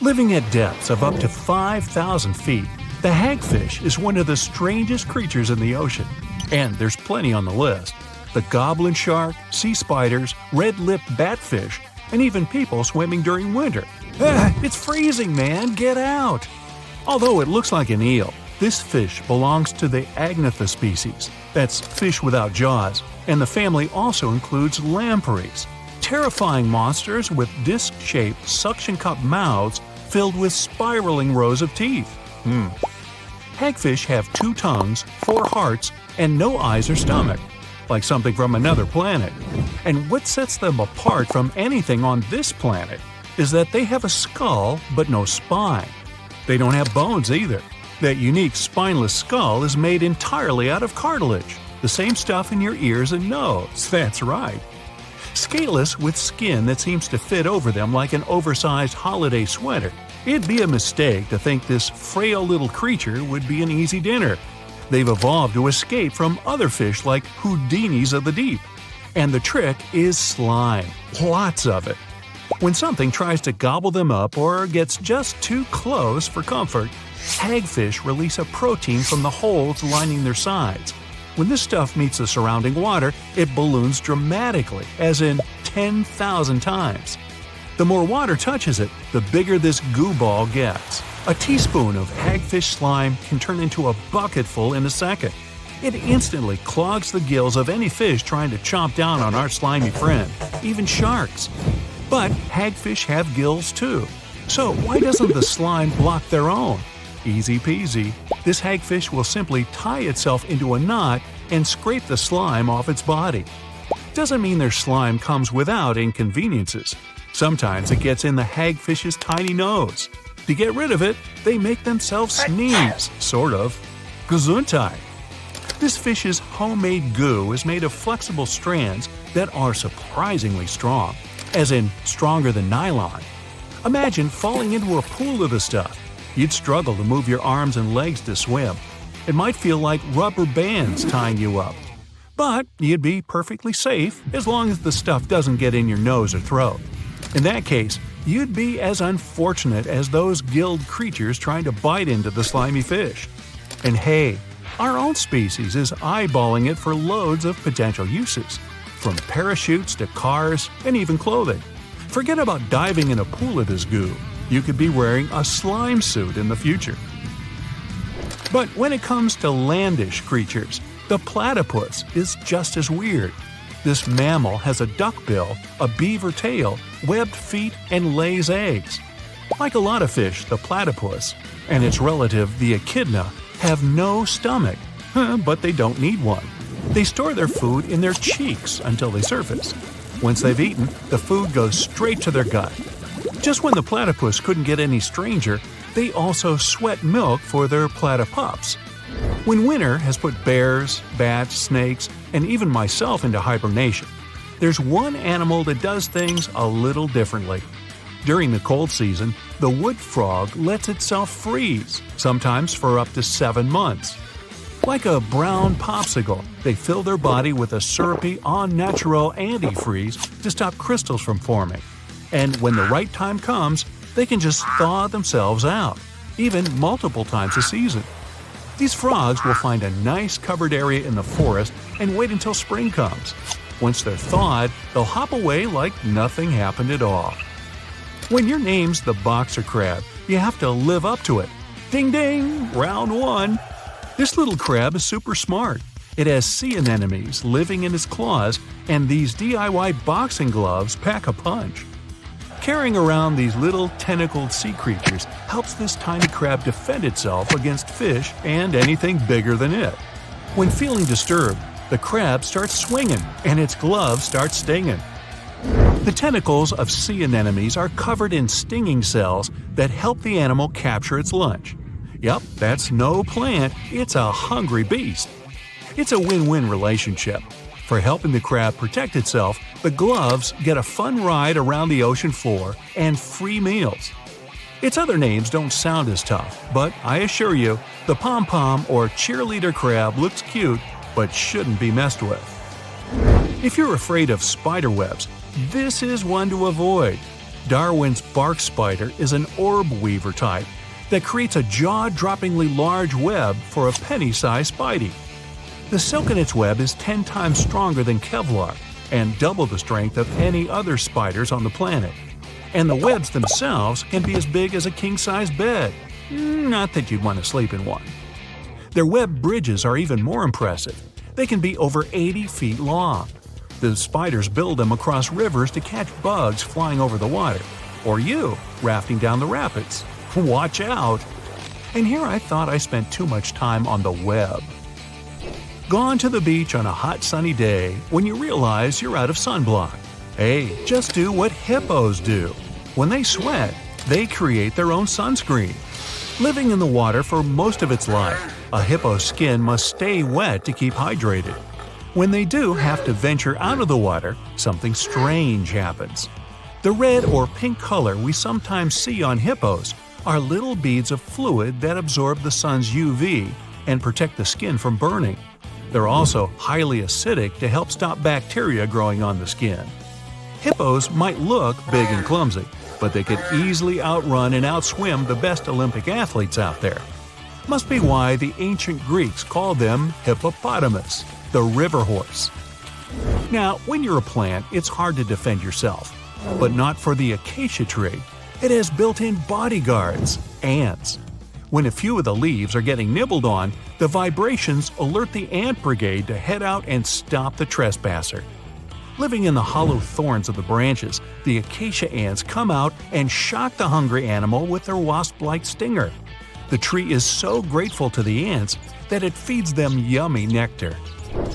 Living at depths of up to 5,000 feet, the hagfish is one of the strangest creatures in the ocean. And there's plenty on the list. The goblin shark, sea spiders, red-lipped batfish, and even people swimming during winter. It's freezing, man! Get out! Although it looks like an eel, this fish belongs to the Agnatha species. That's fish without jaws, and the family also includes lampreys. Terrifying monsters with disc-shaped suction-cup mouths filled with spiraling rows of teeth. Hagfish have 2 tongues, 4 hearts, and no eyes or stomach, like something from another planet. And what sets them apart from anything on this planet is that they have a skull but no spine. They don't have bones either. That unique spineless skull is made entirely out of cartilage, the same stuff in your ears and nose, that's right. Scaleless with skin that seems to fit over them like an oversized holiday sweater. It'd be a mistake to think this frail little creature would be an easy dinner. They've evolved to escape from other fish like Houdinis of the deep. And the trick is slime. Lots of it. When something tries to gobble them up or gets just too close for comfort, hagfish release a protein from the holes lining their sides. When this stuff meets the surrounding water, it balloons dramatically, as in 10,000 times. The more water touches it, the bigger this goo ball gets. A teaspoon of hagfish slime can turn into a bucketful in a second. It instantly clogs the gills of any fish trying to chomp down on our slimy friend, even sharks. But hagfish have gills too. So why doesn't the slime block their own? Easy peasy. This hagfish will simply tie itself into a knot and scrape the slime off its body. Doesn't mean their slime comes without inconveniences. Sometimes it gets in the hagfish's tiny nose. To get rid of it, they make themselves sneeze, sort of. Gesundheit. This fish's homemade goo is made of flexible strands that are surprisingly strong, as in stronger than nylon. Imagine falling into a pool of the stuff. You'd struggle to move your arms and legs to swim. It might feel like rubber bands tying you up. But you'd be perfectly safe as long as the stuff doesn't get in your nose or throat. In that case, you'd be as unfortunate as those gilled creatures trying to bite into the slimy fish. And hey, our own species is eyeballing it for loads of potential uses, from parachutes to cars and even clothing. Forget about diving in a pool of this goo. You could be wearing a slime suit in the future. But when it comes to landish creatures, the platypus is just as weird. This mammal has a duck bill, a beaver tail, webbed feet, and lays eggs. Like a lot of fish, the platypus and its relative, the echidna, have no stomach, but they don't need one. They store their food in their cheeks until they surface. Once they've eaten, the food goes straight to their gut. Just when the platypus couldn't get any stranger, they also sweat milk for their platypups. When winter has put bears, bats, snakes, and even myself into hibernation, there's one animal that does things a little differently. During the cold season, the wood frog lets itself freeze, sometimes for up to 7 months. Like a brown popsicle, they fill their body with a syrupy, au-naturel antifreeze to stop crystals from forming. And when the right time comes, they can just thaw themselves out, even multiple times a season. These frogs will find a nice covered area in the forest and wait until spring comes. Once they're thawed, they'll hop away like nothing happened at all. When your name's the boxer crab, you have to live up to it. Ding ding! Round 1! This little crab is super smart. It has sea anemones living in its claws, and these DIY boxing gloves pack a punch. Carrying around these little tentacled sea creatures helps this tiny crab defend itself against fish and anything bigger than it. When feeling disturbed, the crab starts swinging and its gloves start stinging. The tentacles of sea anemones are covered in stinging cells that help the animal capture its lunch. Yup, that's no plant, it's a hungry beast. It's a win-win relationship. For helping the crab protect itself, the gloves get a fun ride around the ocean floor and free meals. Its other names don't sound as tough, but I assure you, the pom-pom or cheerleader crab looks cute but shouldn't be messed with. If you're afraid of spider webs, this is one to avoid. Darwin's bark spider is an orb weaver type that creates a jaw-droppingly large web for a penny-sized spidey. The silk in its web is 10 times stronger than Kevlar and double the strength of any other spiders on the planet. And the webs themselves can be as big as a king-size bed. Not that you'd want to sleep in one. Their web bridges are even more impressive. They can be over 80 feet long. The spiders build them across rivers to catch bugs flying over the water, or you rafting down the rapids. Watch out! And here I thought I spent too much time on the web. Gone to the beach on a hot sunny day when you realize you're out of sunblock. Hey, just do what hippos do. When they sweat, they create their own sunscreen. Living in the water for most of its life, a hippo's skin must stay wet to keep hydrated. When they do have to venture out of the water, something strange happens. The red or pink color we sometimes see on hippos are little beads of fluid that absorb the sun's UV and protect the skin from burning. They're also highly acidic to help stop bacteria growing on the skin. Hippos might look big and clumsy, but they could easily outrun and outswim the best Olympic athletes out there. Must be why the ancient Greeks called them hippopotamus, the river horse. Now, when you're a plant, it's hard to defend yourself, but not for the acacia tree. It has built-in bodyguards, ants. When a few of the leaves are getting nibbled on, the vibrations alert the ant brigade to head out and stop the trespasser. Living in the hollow thorns of the branches, the acacia ants come out and shock the hungry animal with their wasp-like stinger. The tree is so grateful to the ants that it feeds them yummy nectar.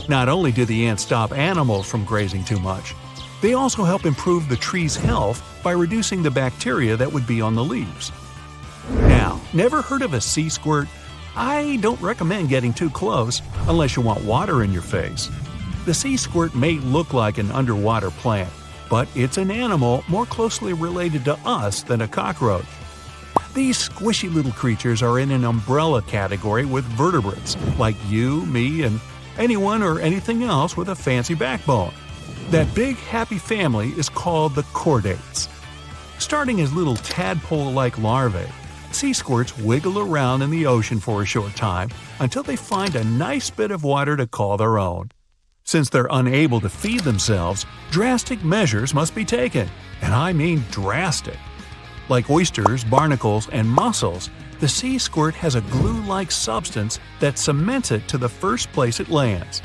Not only do the ants stop animals from grazing too much, they also help improve the tree's health by reducing the bacteria that would be on the leaves. Now, never heard of a sea squirt? I don't recommend getting too close unless you want water in your face. The sea squirt may look like an underwater plant, but it's an animal more closely related to us than a cockroach. These squishy little creatures are in an umbrella category with vertebrates, like you, me, and anyone or anything else with a fancy backbone. That big happy family is called the chordates. Starting as little tadpole-like larvae, sea squirts wiggle around in the ocean for a short time until they find a nice bit of water to call their own. Since they're unable to feed themselves, drastic measures must be taken, and I mean drastic. Like oysters, barnacles, and mussels, the sea squirt has a glue-like substance that cements it to the first place it lands.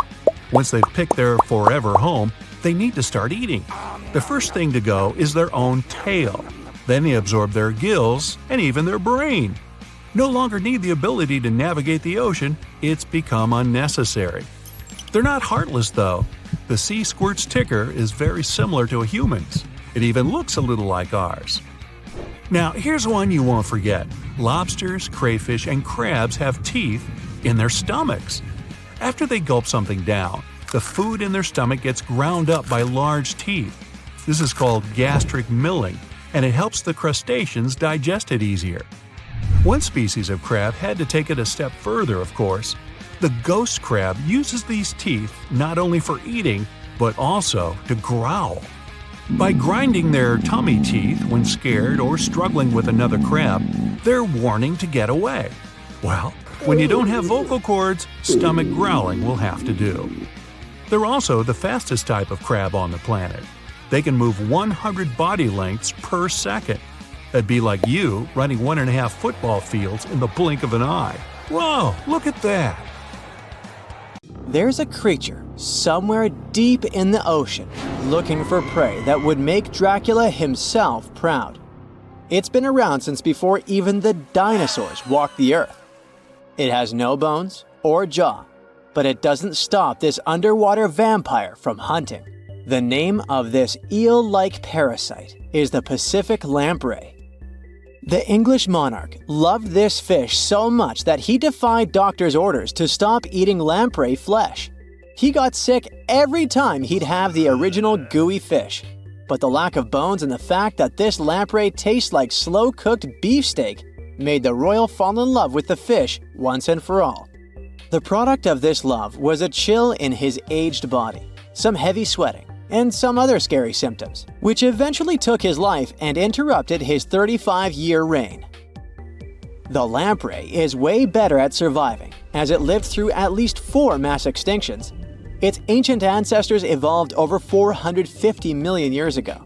Once they've picked their forever home, they need to start eating. The first thing to go is their own tail. Then they absorb their gills and even their brain. No longer need the ability to navigate the ocean, it's become unnecessary. They're not heartless though. The sea squirt's ticker is very similar to a human's. It even looks a little like ours. Now here's one you won't forget. Lobsters, crayfish, and crabs have teeth in their stomachs. After they gulp something down, the food in their stomach gets ground up by large teeth. This is called gastric milling, and it helps the crustaceans digest it easier. One species of crab had to take it a step further, of course. The ghost crab uses these teeth not only for eating, but also to growl. By grinding their tummy teeth when scared or struggling with another crab, they're warning to get away. Well, when you don't have vocal cords, stomach growling will have to do. They're also the fastest type of crab on the planet. They can move 100 body lengths per second. That'd be like you running 1.5 football fields in the blink of an eye. Whoa, look at that! There's a creature somewhere deep in the ocean looking for prey that would make Dracula himself proud. It's been around since before even the dinosaurs walked the earth. It has no bones or jaw, but it doesn't stop this underwater vampire from hunting. The name of this eel-like parasite is the Pacific lamprey. The English monarch loved this fish so much that he defied doctors' orders to stop eating lamprey flesh. He got sick every time he'd have the original gooey fish. But the lack of bones and the fact that this lamprey tastes like slow-cooked beefsteak made the royal fall in love with the fish once and for all. The product of this love was a chill in his aged body, some heavy sweating, and some other scary symptoms, which eventually took his life and interrupted his 35-year reign. The lamprey is way better at surviving, as it lived through at least 4 mass extinctions. Its ancient ancestors evolved over 450 million years ago.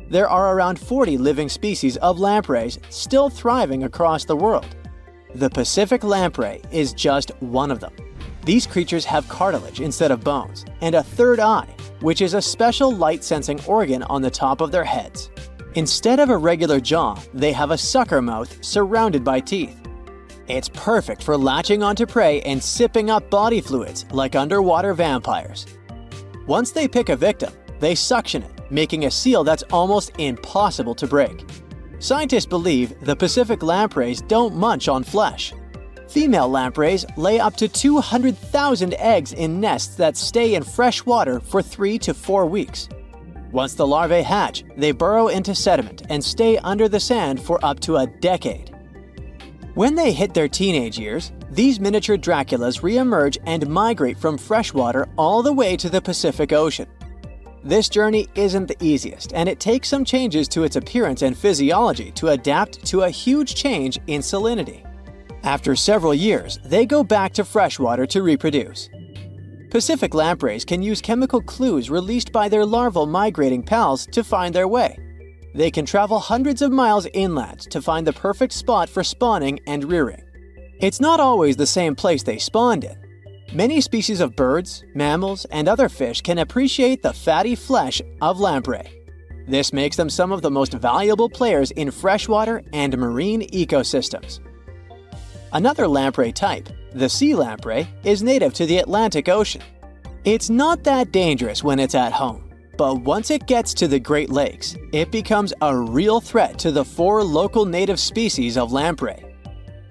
There are around 40 living species of lampreys still thriving across the world. The Pacific lamprey is just one of them. These creatures have cartilage instead of bones, and a third eye, which is a special light-sensing organ on the top of their heads. Instead of a regular jaw, they have a sucker mouth surrounded by teeth. It's perfect for latching onto prey and sipping up body fluids like underwater vampires. Once they pick a victim, they suction it, making a seal that's almost impossible to break. Scientists believe the Pacific lampreys don't munch on flesh. Female lampreys lay up to 200,000 eggs in nests that stay in fresh water for 3 to 4 weeks. Once the larvae hatch, they burrow into sediment and stay under the sand for up to a decade. When they hit their teenage years, these miniature Draculas re-emerge and migrate from freshwater all the way to the Pacific Ocean. This journey isn't the easiest, and it takes some changes to its appearance and physiology to adapt to a huge change in salinity. After several years, they go back to freshwater to reproduce. Pacific lampreys can use chemical clues released by their larval migrating pals to find their way. They can travel hundreds of miles inland to find the perfect spot for spawning and rearing. It's not always the same place they spawned in. Many species of birds, mammals, and other fish can appreciate the fatty flesh of lamprey. This makes them some of the most valuable players in freshwater and marine ecosystems. Another lamprey type, the sea lamprey, is native to the Atlantic Ocean. It's not that dangerous when it's at home, but once it gets to the Great Lakes, it becomes a real threat to the 4 local native species of lamprey.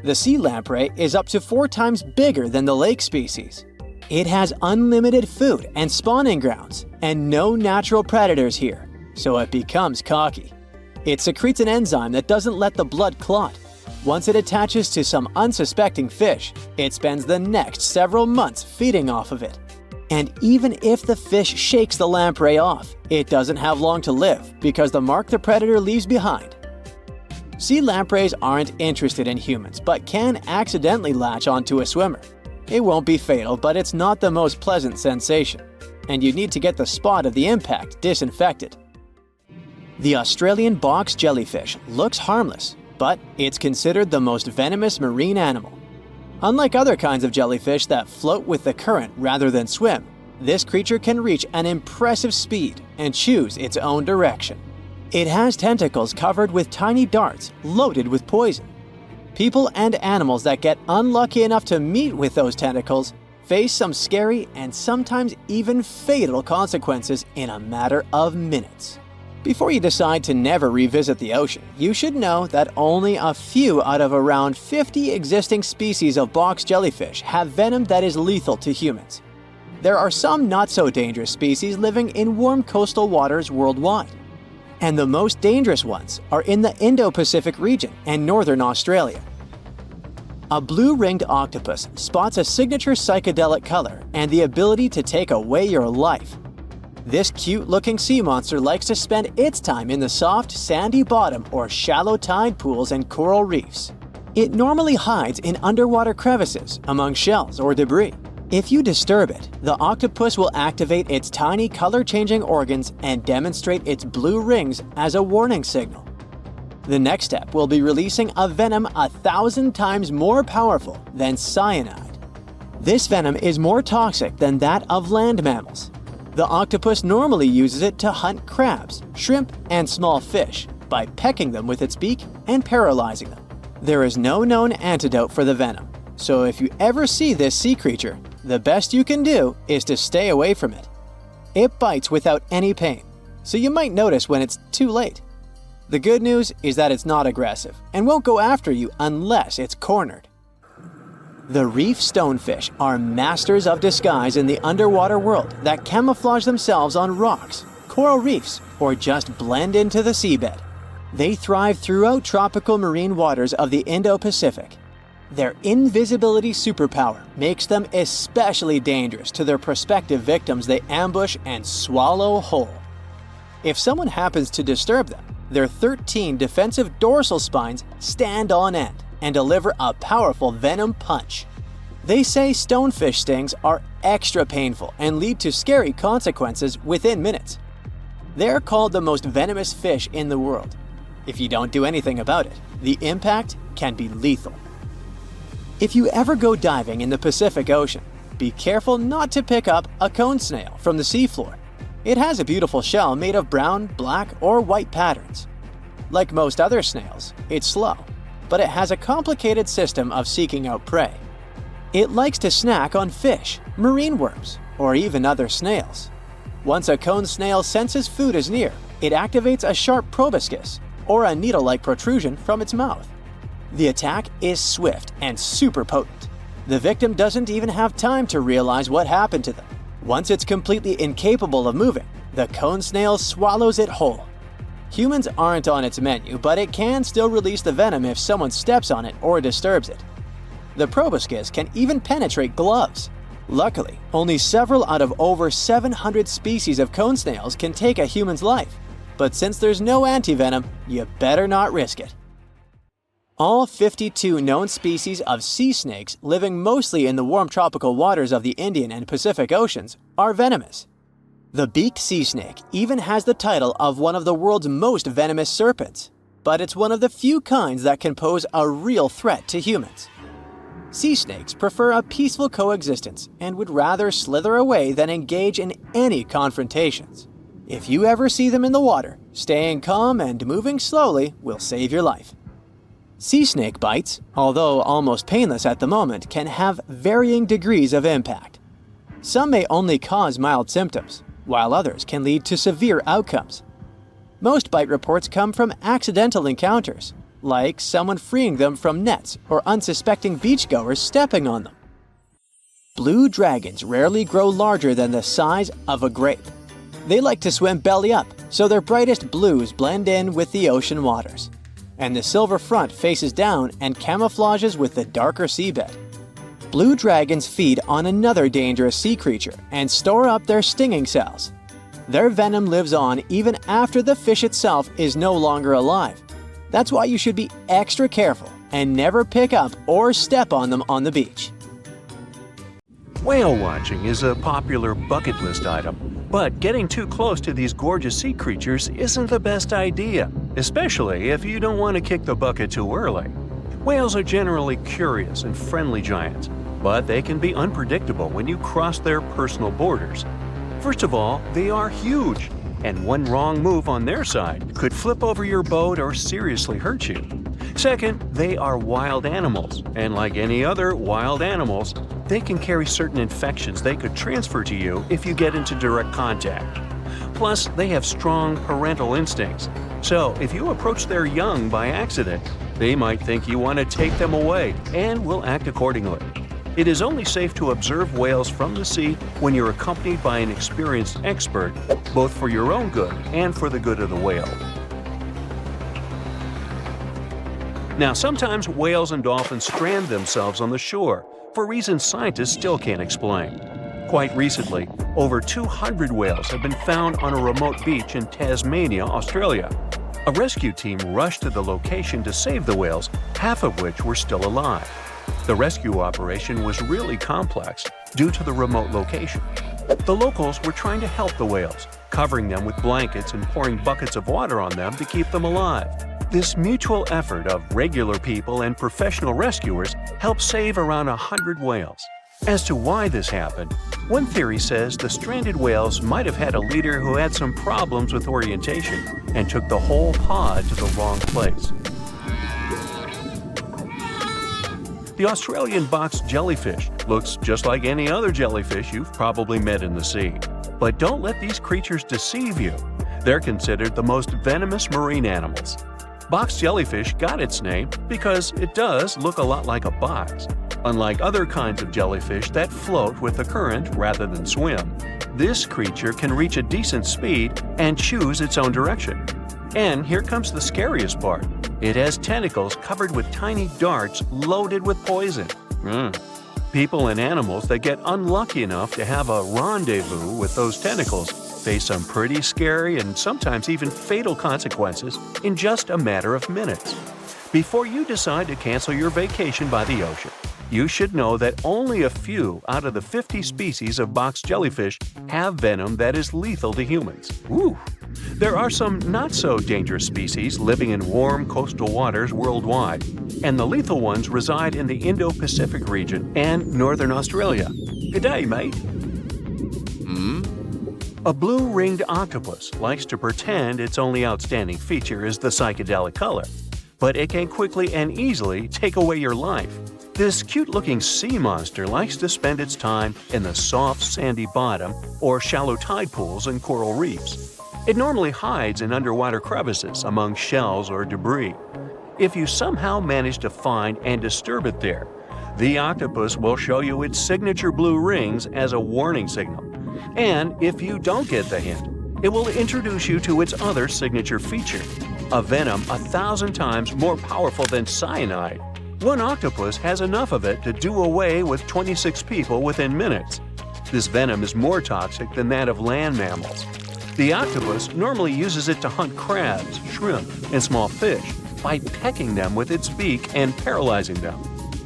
The sea lamprey is up to 4 times bigger than the lake species. It has unlimited food and spawning grounds, and no natural predators here, so it becomes cocky. It secretes an enzyme that doesn't let the blood clot. Once it attaches to some unsuspecting fish, it spends the next several months feeding off of it. And even if the fish shakes the lamprey off, it doesn't have long to live because the mark the predator leaves behind. Sea lampreys aren't interested in humans, but can accidentally latch onto a swimmer. It won't be fatal, but it's not the most pleasant sensation, and you need to get the spot of the impact disinfected. The Australian box jellyfish looks harmless, but it's considered the most venomous marine animal. Unlike other kinds of jellyfish that float with the current rather than swim, this creature can reach an impressive speed and choose its own direction. It has tentacles covered with tiny darts loaded with poison. People and animals that get unlucky enough to meet with those tentacles face some scary and sometimes even fatal consequences in a matter of minutes. Before you decide to never revisit the ocean, you should know that only a few out of around 50 existing species of box jellyfish have venom that is lethal to humans. There are some not-so-dangerous species living in warm coastal waters worldwide. And the most dangerous ones are in the Indo-Pacific region and northern Australia. A blue-ringed octopus spots a signature psychedelic color and the ability to take away your life. This cute-looking sea monster likes to spend its time in the soft, sandy bottom or shallow tide pools and coral reefs. It normally hides in underwater crevices, among shells or debris. If you disturb it, the octopus will activate its tiny color-changing organs and demonstrate its blue rings as a warning signal. The next step will be releasing a venom 1,000 times more powerful than cyanide. This venom is more toxic than that of land mammals. The octopus normally uses it to hunt crabs, shrimp, and small fish by pecking them with its beak and paralyzing them. There is no known antidote for the venom, so if you ever see this sea creature, the best you can do is to stay away from it. It bites without any pain, so you might notice when it's too late. The good news is that it's not aggressive and won't go after you unless it's cornered. The reef stonefish are masters of disguise in the underwater world that camouflage themselves on rocks, coral reefs, or just blend into the seabed. They thrive throughout tropical marine waters of the Indo-Pacific. Their invisibility superpower makes them especially dangerous to their prospective victims they ambush and swallow whole. If someone happens to disturb them, their 13 defensive dorsal spines stand on end and deliver a powerful venom punch. They say stonefish stings are extra painful and lead to scary consequences within minutes. They're called the most venomous fish in the world. If you don't do anything about it, the impact can be lethal. If you ever go diving in the Pacific Ocean, be careful not to pick up a cone snail from the seafloor. It has a beautiful shell made of brown, black, or white patterns. Like most other snails, it's slow, but it has a complicated system of seeking out prey. It likes to snack on fish, marine worms, or even other snails. Once a cone snail senses food is near, it activates a sharp proboscis, or a needle-like protrusion from its mouth. The attack is swift and super potent. The victim doesn't even have time to realize what happened to them. Once it's completely incapable of moving, the cone snail swallows it whole. Humans aren't on its menu, but it can still release the venom if someone steps on it or disturbs it. The proboscis can even penetrate gloves. Luckily, only several out of over 700 species of cone snails can take a human's life. But since there's no antivenom, you better not risk it. All 52 known species of sea snakes living mostly in the warm tropical waters of the Indian and Pacific Oceans are venomous. The beaked sea snake even has the title of one of the world's most venomous serpents, but it's one of the few kinds that can pose a real threat to humans. Sea snakes prefer a peaceful coexistence and would rather slither away than engage in any confrontations. If you ever see them in the water, staying calm and moving slowly will save your life. Sea snake bites, although almost painless at the moment, can have varying degrees of impact. Some may only cause mild symptoms, while others can lead to severe outcomes. Most bite reports come from accidental encounters, like someone freeing them from nets or unsuspecting beachgoers stepping on them. Blue dragons rarely grow larger than the size of a grape. They like to swim belly up, so their brightest blues blend in with the ocean waters. And the silver front faces down and camouflages with the darker seabed. Blue dragons feed on another dangerous sea creature and store up their stinging cells. Their venom lives on even after the fish itself is no longer alive. That's why you should be extra careful and never pick up or step on them on the beach. Whale watching is a popular bucket list item, but getting too close to these gorgeous sea creatures isn't the best idea, especially if you don't want to kick the bucket too early. Whales are generally curious and friendly giants, but they can be unpredictable when you cross their personal borders. First of all, they are huge, and one wrong move on their side could flip over your boat or seriously hurt you. Second, they are wild animals, and like any other wild animals, they can carry certain infections they could transfer to you if you get into direct contact. Plus, they have strong parental instincts, so if you approach their young by accident, they might think you want to take them away and will act accordingly. It is only safe to observe whales from the sea when you're accompanied by an experienced expert, both for your own good and for the good of the whale. Now, sometimes whales and dolphins strand themselves on the shore for reasons scientists still can't explain. Quite recently, over 200 whales have been found on a remote beach in Tasmania, Australia. A rescue team rushed to the location to save the whales, half of which were still alive. The rescue operation was really complex due to the remote location. The locals were trying to help the whales, covering them with blankets and pouring buckets of water on them to keep them alive. This mutual effort of regular people and professional rescuers helped save around 100 whales. As to why this happened, one theory says the stranded whales might have had a leader who had some problems with orientation and took the whole pod to the wrong place. The Australian box jellyfish looks just like any other jellyfish you've probably met in the sea. But don't let these creatures deceive you. They're considered the most venomous marine animals. Box jellyfish got its name because it does look a lot like a box. Unlike other kinds of jellyfish that float with the current rather than swim, this creature can reach a decent speed and choose its own direction. And here comes the scariest part. It has tentacles covered with tiny darts loaded with poison. People and animals that get unlucky enough to have a rendezvous with those tentacles face some pretty scary and sometimes even fatal consequences in just a matter of minutes. Before you decide to cancel your vacation by the ocean, you should know that only a few out of the 50 species of box jellyfish have venom that is lethal to humans. Ooh. There are some not-so-dangerous species living in warm coastal waters worldwide, and the lethal ones reside in the Indo-Pacific region and northern Australia. Good day, mate. A blue-ringed octopus likes to pretend its only outstanding feature is the psychedelic color, but it can quickly and easily take away your life. This cute-looking sea monster likes to spend its time in the soft, sandy bottom or shallow tide pools and coral reefs. It normally hides in underwater crevices among shells or debris. If you somehow manage to find and disturb it there, the octopus will show you its signature blue rings as a warning signal. And if you don't get the hint, it will introduce you to its other signature feature, a venom 1,000 times more powerful than cyanide. One octopus has enough of it to do away with 26 people within minutes. This venom is more toxic than that of land mammals. The octopus normally uses it to hunt crabs, shrimp, and small fish by pecking them with its beak and paralyzing them.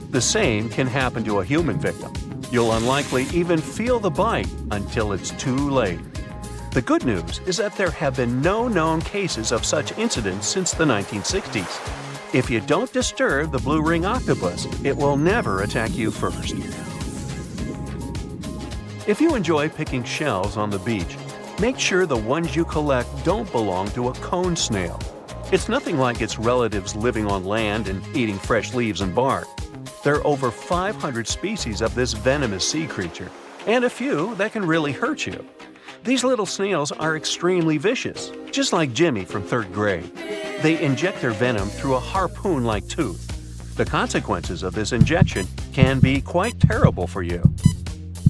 The same can happen to a human victim. You'll unlikely even feel the bite until it's too late. The good news is that there have been no known cases of such incidents since the 1960s. If you don't disturb the blue ring octopus, it will never attack you first. If you enjoy picking shells on the beach, make sure the ones you collect don't belong to a cone snail. It's nothing like its relatives living on land and eating fresh leaves and bark. There are over 500 species of this venomous sea creature, and a few that can really hurt you. These little snails are extremely vicious, just like Jimmy from 3rd grade. They inject their venom through a harpoon-like tooth. The consequences of this injection can be quite terrible for you.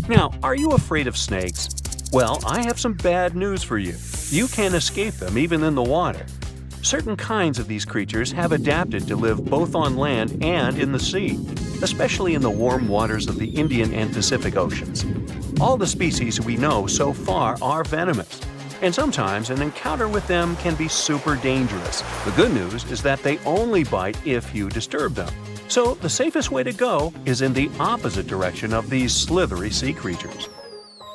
Now, are you afraid of snakes? Well, I have some bad news for you. You can't escape them even in the water. Certain kinds of these creatures have adapted to live both on land and in the sea, especially in the warm waters of the Indian and Pacific Oceans. All the species we know so far are venomous, and sometimes an encounter with them can be super dangerous. The good news is that they only bite if you disturb them. So the safest way to go is in the opposite direction of these slithery sea creatures.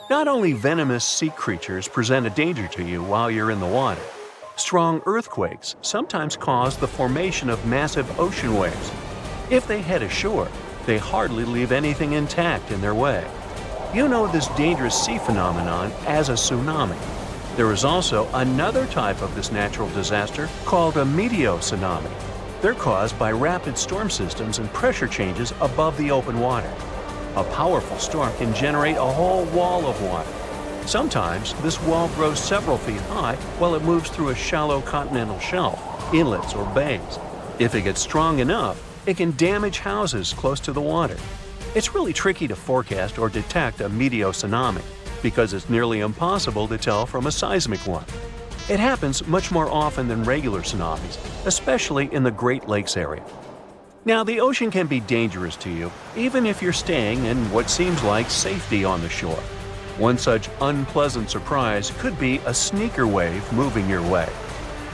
Not only venomous sea creatures present a danger to you while you're in the water. Strong earthquakes sometimes cause the formation of massive ocean waves. If they head ashore, they hardly leave anything intact in their way. You know this dangerous sea phenomenon as a tsunami. There is also another type of this natural disaster called a meteotsunami. They're caused by rapid storm systems and pressure changes above the open water. A powerful storm can generate a whole wall of water. Sometimes this wall grows several feet high while it moves through a shallow continental shelf, inlets, or bays. If it gets strong enough, it can damage houses close to the water. It's really tricky to forecast or detect a meteotsunami because it's nearly impossible to tell from a seismic one. It happens much more often than regular tsunamis, especially in the Great Lakes area. Now, the ocean can be dangerous to you, even if you're staying in what seems like safety on the shore. One such unpleasant surprise could be a sneaker wave moving your way.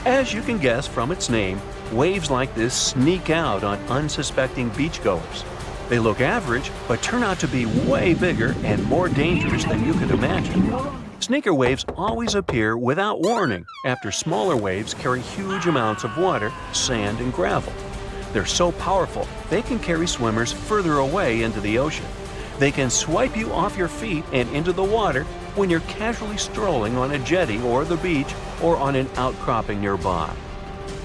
As you can guess from its name, waves like this sneak out on unsuspecting beachgoers. They look average, but turn out to be way bigger and more dangerous than you could imagine. Sneaker waves always appear without warning after smaller waves carry huge amounts of water, sand, and gravel. They're so powerful, they can carry swimmers further away into the ocean. They can swipe you off your feet and into the water when you're casually strolling on a jetty or the beach or on an outcropping nearby.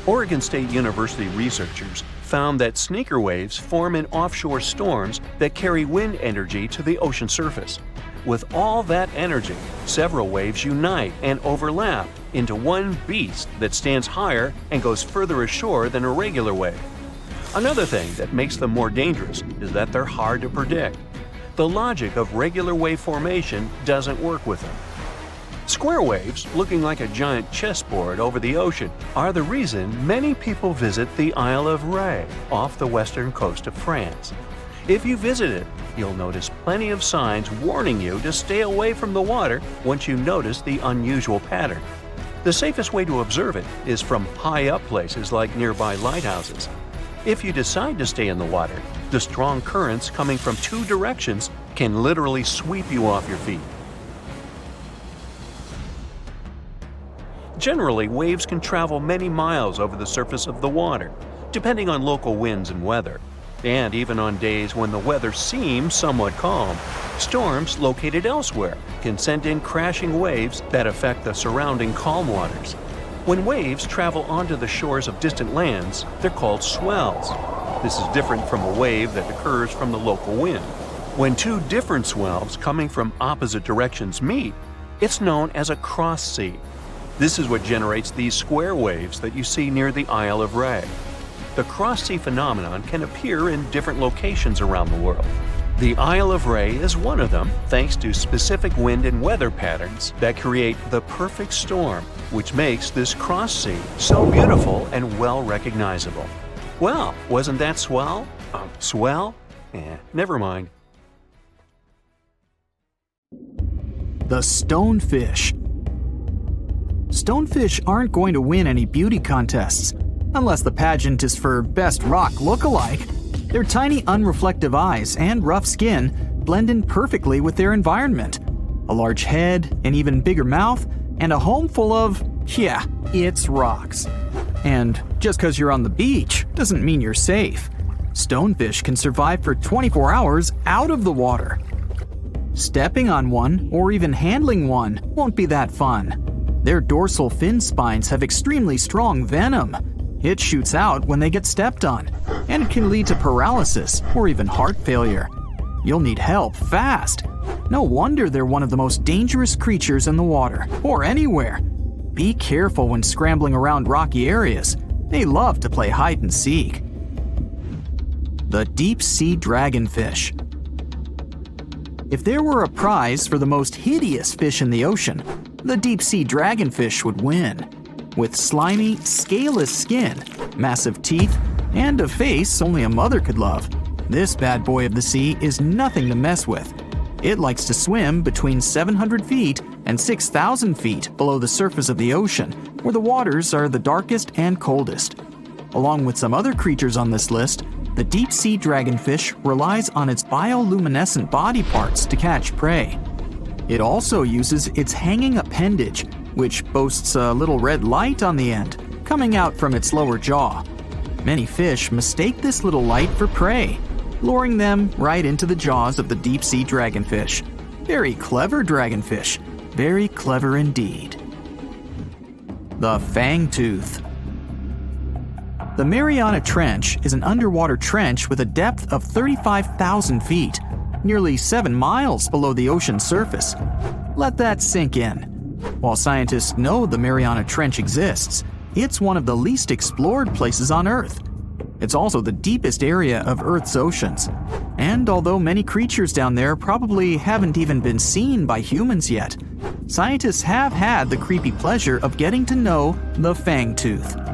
Oregon State University researchers found that sneaker waves form in offshore storms that carry wind energy to the ocean surface. With all that energy, several waves unite and overlap into one beast that stands higher and goes further ashore than a regular wave. Another thing that makes them more dangerous is that they're hard to predict. The logic of regular wave formation doesn't work with them. Square waves, looking like a giant chessboard over the ocean, are the reason many people visit the Isle of Ré off the western coast of France. If you visit it, you'll notice plenty of signs warning you to stay away from the water once you notice the unusual pattern. The safest way to observe it is from high-up places like nearby lighthouses. If you decide to stay in the water, the strong currents coming from two directions can literally sweep you off your feet. Generally, waves can travel many miles over the surface of the water, depending on local winds and weather. And even on days when the weather seems somewhat calm, storms located elsewhere can send in crashing waves that affect the surrounding calm waters. When waves travel onto the shores of distant lands, they're called swells. This is different from a wave that occurs from the local wind. When two different swells coming from opposite directions meet, it's known as a cross sea. This is what generates these square waves that you see near the Isle of Ré. The cross-sea phenomenon can appear in different locations around the world. The Isle of Ré is one of them, thanks to specific wind and weather patterns that create the perfect storm, which makes this cross-sea so beautiful and well recognizable. Well, wasn't that swell? Swell? Never mind. The stonefish. Stonefish aren't going to win any beauty contests, unless the pageant is for best rock look-alike. Their tiny unreflective eyes and rough skin blend in perfectly with their environment. A large head, an even bigger mouth, and a home full of, it's rocks. And just because you're on the beach doesn't mean you're safe. Stonefish can survive for 24 hours out of the water. Stepping on one or even handling one won't be that fun. Their dorsal fin spines have extremely strong venom. It shoots out when they get stepped on, and it can lead to paralysis or even heart failure. You'll need help fast. No wonder they're one of the most dangerous creatures in the water, or anywhere. Be careful when scrambling around rocky areas. They love to play hide and seek. The deep-sea dragonfish. If there were a prize for the most hideous fish in the ocean, the deep-sea dragonfish would win. With slimy, scaleless skin, massive teeth, and a face only a mother could love, this bad boy of the sea is nothing to mess with. It likes to swim between 700 feet and 6,000 feet below the surface of the ocean, where the waters are the darkest and coldest. Along with some other creatures on this list, the deep-sea dragonfish relies on its bioluminescent body parts to catch prey. It also uses its hanging appendage, which boasts a little red light on the end, coming out from its lower jaw. Many fish mistake this little light for prey, luring them right into the jaws of the deep-sea dragonfish. Very clever dragonfish, very clever indeed. The fangtooth. The Mariana Trench is an underwater trench with a depth of 35,000 feet, nearly 7 miles below the ocean surface. Let that sink in. While scientists know the Mariana Trench exists, it's one of the least explored places on Earth. It's also the deepest area of Earth's oceans. And although many creatures down there probably haven't even been seen by humans yet, scientists have had the creepy pleasure of getting to know the fangtooth.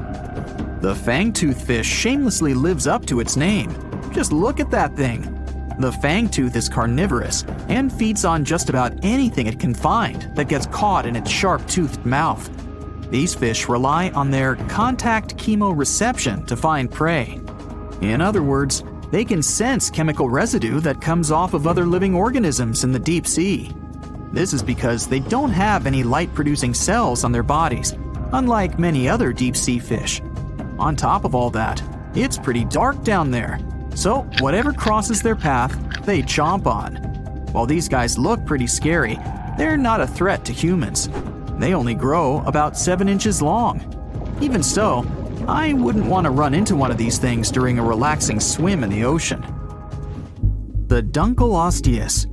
The fangtooth fish shamelessly lives up to its name. Just look at that thing. The fangtooth is carnivorous and feeds on just about anything it can find that gets caught in its sharp-toothed mouth. These fish rely on their contact chemoreception to find prey. In other words, they can sense chemical residue that comes off of other living organisms in the deep sea. This is because they don't have any light-producing cells on their bodies, unlike many other deep-sea fish. On top of all that, it's pretty dark down there, so whatever crosses their path, they chomp on. While these guys look pretty scary, they're not a threat to humans. They only grow about 7 inches long. Even so, I wouldn't want to run into one of these things during a relaxing swim in the ocean. The Dunkleosteus.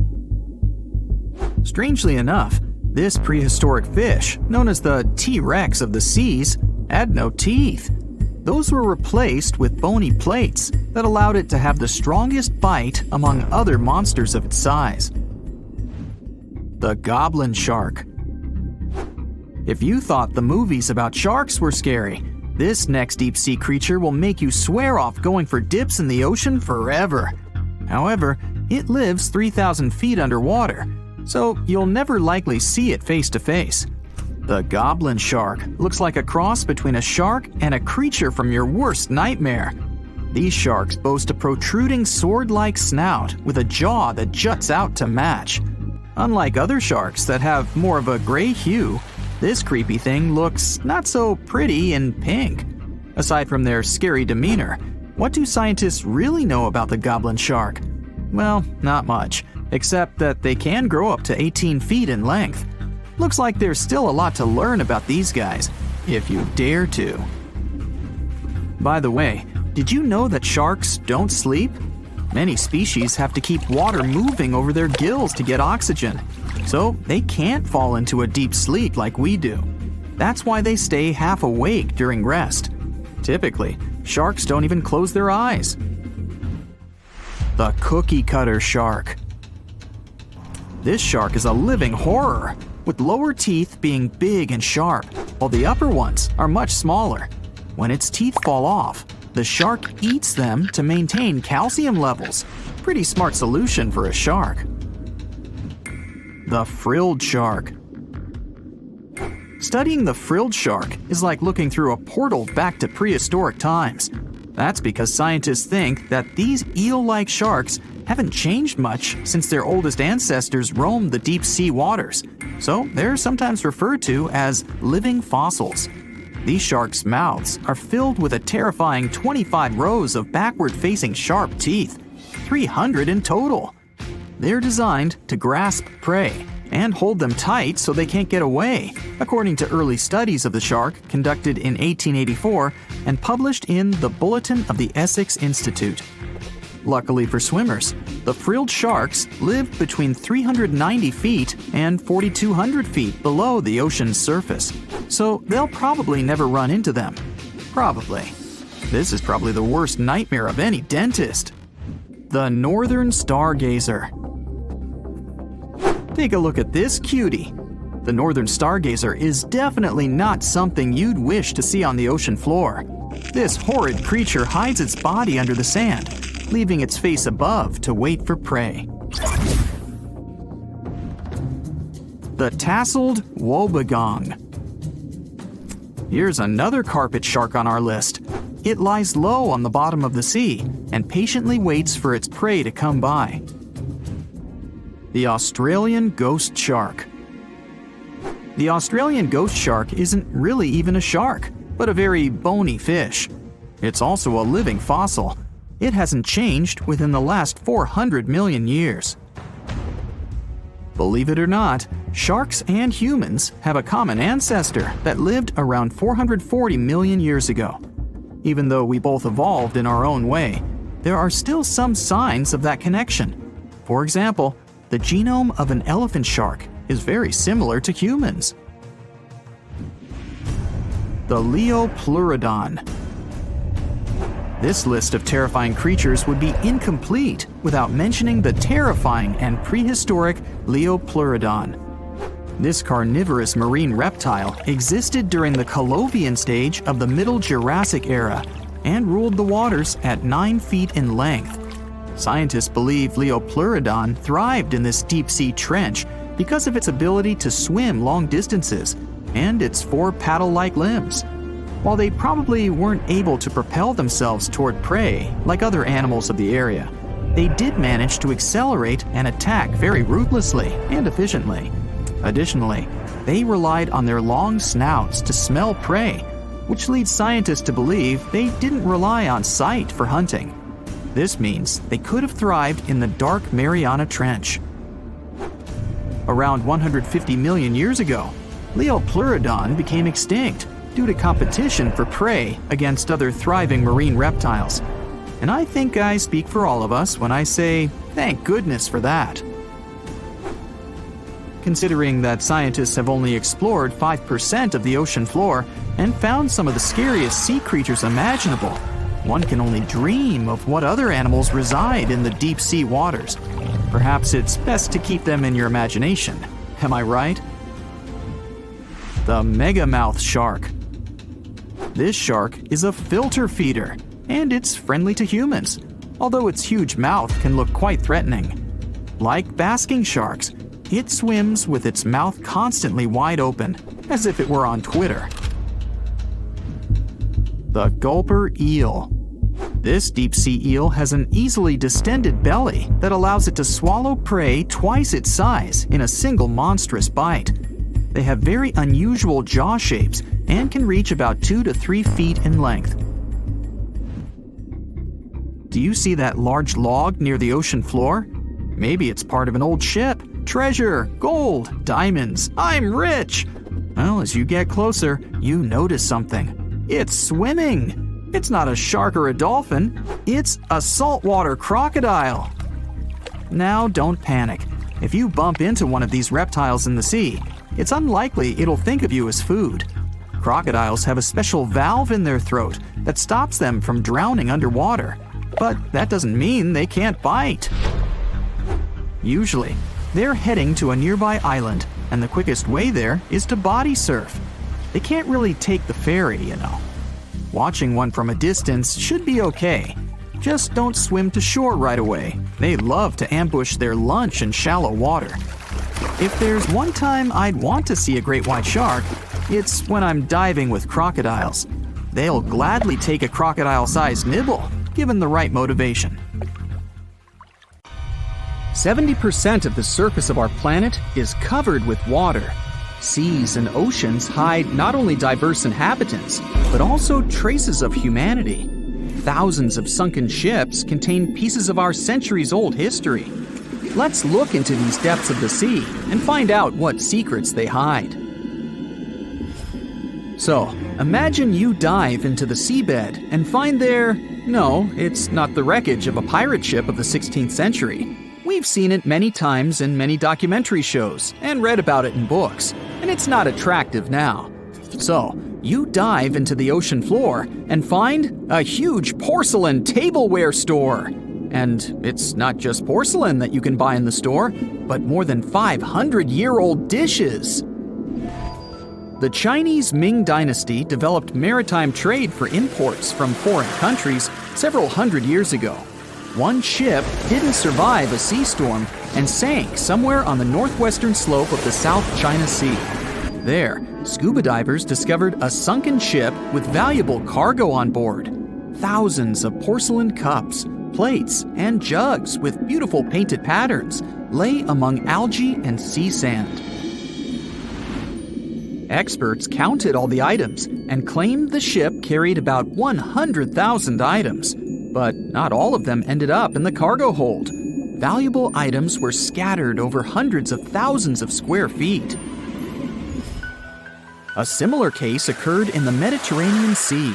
Strangely enough, this prehistoric fish, known as the T-Rex of the seas, had no teeth. Those were replaced with bony plates that allowed it to have the strongest bite among other monsters of its size. The goblin shark. If you thought the movies about sharks were scary, this next deep-sea creature will make you swear off going for dips in the ocean forever. However, it lives 3,000 feet underwater, so you'll never likely see it face to face. The goblin shark looks like a cross between a shark and a creature from your worst nightmare. These sharks boast a protruding sword-like snout with a jaw that juts out to match. Unlike other sharks that have more of a gray hue, this creepy thing looks not so pretty and pink. Aside from their scary demeanor, what do scientists really know about the goblin shark? Well, not much, except that they can grow up to 18 feet in length. Looks like there's still a lot to learn about these guys, if you dare to. By the way, did you know that sharks don't sleep? Many species have to keep water moving over their gills to get oxygen, so they can't fall into a deep sleep like we do. That's why they stay half awake during rest. Typically, sharks don't even close their eyes. The cookie cutter shark. This shark is a living horror, with lower teeth being big and sharp, while the upper ones are much smaller. When its teeth fall off, the shark eats them to maintain calcium levels. Pretty smart solution for a shark. The frilled shark. Studying the frilled shark is like looking through a portal back to prehistoric times. That's because scientists think that these eel-like sharks haven't changed much since their oldest ancestors roamed the deep sea waters, so they're sometimes referred to as living fossils. These sharks' mouths are filled with a terrifying 25 rows of backward-facing sharp teeth, 300 in total. They're designed to grasp prey and hold them tight so they can't get away, according to early studies of the shark conducted in 1884 and published in the Bulletin of the Essex Institute. Luckily for swimmers, the frilled sharks live between 390 feet and 4,200 feet below the ocean's surface, so they'll probably never run into them. Probably. This is probably the worst nightmare of any dentist. The northern stargazer. Take a look at this cutie. The northern stargazer is definitely not something you'd wish to see on the ocean floor. This horrid creature hides its body under the sand, leaving its face above to wait for prey. The tasseled wobbegong. Here's another carpet shark on our list. It lies low on the bottom of the sea and patiently waits for its prey to come by. The Australian ghost shark. The Australian ghost shark isn't really even a shark, but a very bony fish. It's also a living fossil. It hasn't changed within the last 400 million years. Believe it or not, sharks and humans have a common ancestor that lived around 440 million years ago. Even though we both evolved in our own way, there are still some signs of that connection. For example, the genome of an elephant shark is very similar to humans. The Leopleurodon. This list of terrifying creatures would be incomplete without mentioning the terrifying and prehistoric Leopleurodon. This carnivorous marine reptile existed during the Colovian stage of the Middle Jurassic era and ruled the waters at 9 feet in length. Scientists believe Leopleurodon thrived in this deep-sea trench because of its ability to swim long distances and its 4 paddle-like limbs. While they probably weren't able to propel themselves toward prey like other animals of the area, they did manage to accelerate and attack very ruthlessly and efficiently. Additionally, they relied on their long snouts to smell prey, which leads scientists to believe they didn't rely on sight for hunting. This means they could have thrived in the dark Mariana Trench. Around 150 million years ago, Leopleurodon became extinct due to competition for prey against other thriving marine reptiles. And I think I speak for all of us when I say, thank goodness for that. Considering that scientists have only explored 5% of the ocean floor and found some of the scariest sea creatures imaginable, one can only dream of what other animals reside in the deep sea waters. Perhaps it's best to keep them in your imagination. Am I right? the megamouth shark. This shark is a filter feeder, and it's friendly to humans, although its huge mouth can look quite threatening. Like basking sharks, it swims with its mouth constantly wide open, as if it were on Twitter. The gulper eel. This deep-sea eel has an easily distended belly that allows it to swallow prey twice its size in a single monstrous bite. They have very unusual jaw shapes and can reach about 2 to 3 feet in length. Do you see that large log near the ocean floor? Maybe it's part of an old ship. Treasure, gold, diamonds, I'm rich! Well, as you get closer, you notice something. It's swimming! It's not a shark or a dolphin, it's a saltwater crocodile. Now don't panic. If you bump into one of these reptiles in the sea, it's unlikely it'll think of you as food. Crocodiles have a special valve in their throat that stops them from drowning underwater, but that doesn't mean they can't bite. Usually, they're heading to a nearby island, and the quickest way there is to body surf. They can't really take the ferry, you know. Watching one from a distance should be okay. Just don't swim to shore right away. They love to ambush their lunch in shallow water. If there's one time I'd want to see a great white shark, it's when I'm diving with crocodiles. They'll gladly take a crocodile-sized nibble, given the right motivation. 70% of the surface of our planet is covered with water. Seas and oceans hide not only diverse inhabitants, but also traces of humanity. Thousands of sunken ships contain pieces of our centuries-old history. Let's look into these depths of the sea and find out what secrets they hide. So, imagine you dive into the seabed and find there... No, it's not the wreckage of a pirate ship of the 16th century. We've seen it many times in many documentary shows and read about it in books, and it's not attractive now. So, you dive into the ocean floor and find a huge porcelain tableware store. And it's not just porcelain that you can buy in the store, but more than 500-year-old dishes. The Chinese Ming Dynasty developed maritime trade for imports from foreign countries several hundred years ago. One ship didn't survive a sea storm and sank somewhere on the northwestern slope of the South China Sea. There, scuba divers discovered a sunken ship with valuable cargo on board. Thousands of porcelain cups, plates, and jugs with beautiful painted patterns lay among algae and sea sand. Experts counted all the items and claimed the ship carried about 100,000 items, but not all of them ended up in the cargo hold. Valuable items were scattered over hundreds of thousands of square feet. A similar case occurred in the Mediterranean Sea.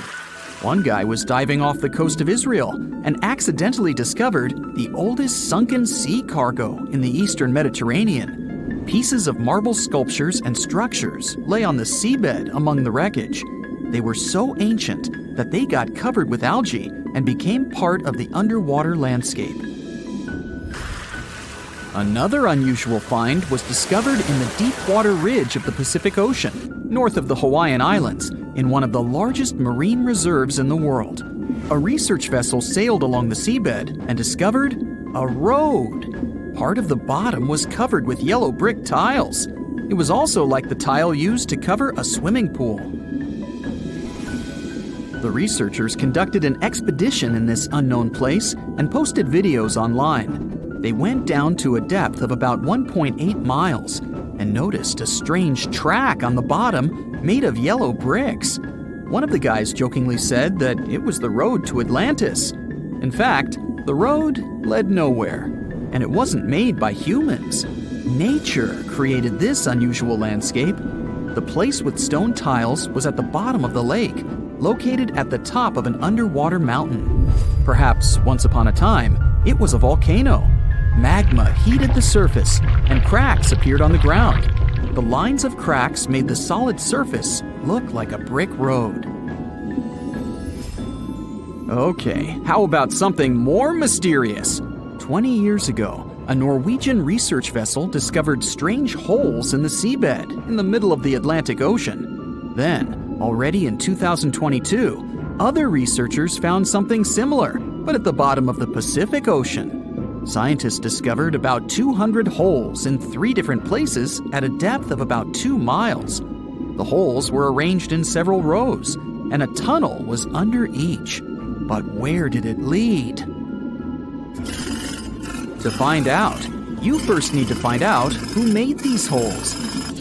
One guy was diving off the coast of Israel and accidentally discovered the oldest sunken sea cargo in the eastern Mediterranean. Pieces of marble sculptures and structures lay on the seabed among the wreckage. They were so ancient that they got covered with algae and became part of the underwater landscape. Another unusual find was discovered in the deep water ridge of the Pacific Ocean, north of the Hawaiian Islands, in one of the largest marine reserves in the world. A research vessel sailed along the seabed and discovered a road. Part of the bottom was covered with yellow brick tiles. It was also like the tile used to cover a swimming pool. The researchers conducted an expedition in this unknown place and posted videos online. They went down to a depth of about 1.8 miles and noticed a strange track on the bottom made of yellow bricks. One of the guys jokingly said that it was the road to Atlantis. In fact, the road led nowhere, and it wasn't made by humans. Nature created this unusual landscape. The place with stone tiles was at the bottom of the lake, located at the top of an underwater mountain. Perhaps once upon a time, it was a volcano. Magma heated the surface, and cracks appeared on the ground. The lines of cracks made the solid surface look like a brick road. Okay, how about something more mysterious? 20 years ago, a Norwegian research vessel discovered strange holes in the seabed in the middle of the Atlantic Ocean. Then, already in 2022, other researchers found something similar, but at the bottom of the Pacific Ocean. Scientists discovered about 200 holes in 3 different places at a depth of about 2 miles. The holes were arranged in several rows, and a tunnel was under each. But where did it lead? To find out, you first need to find out who made these holes.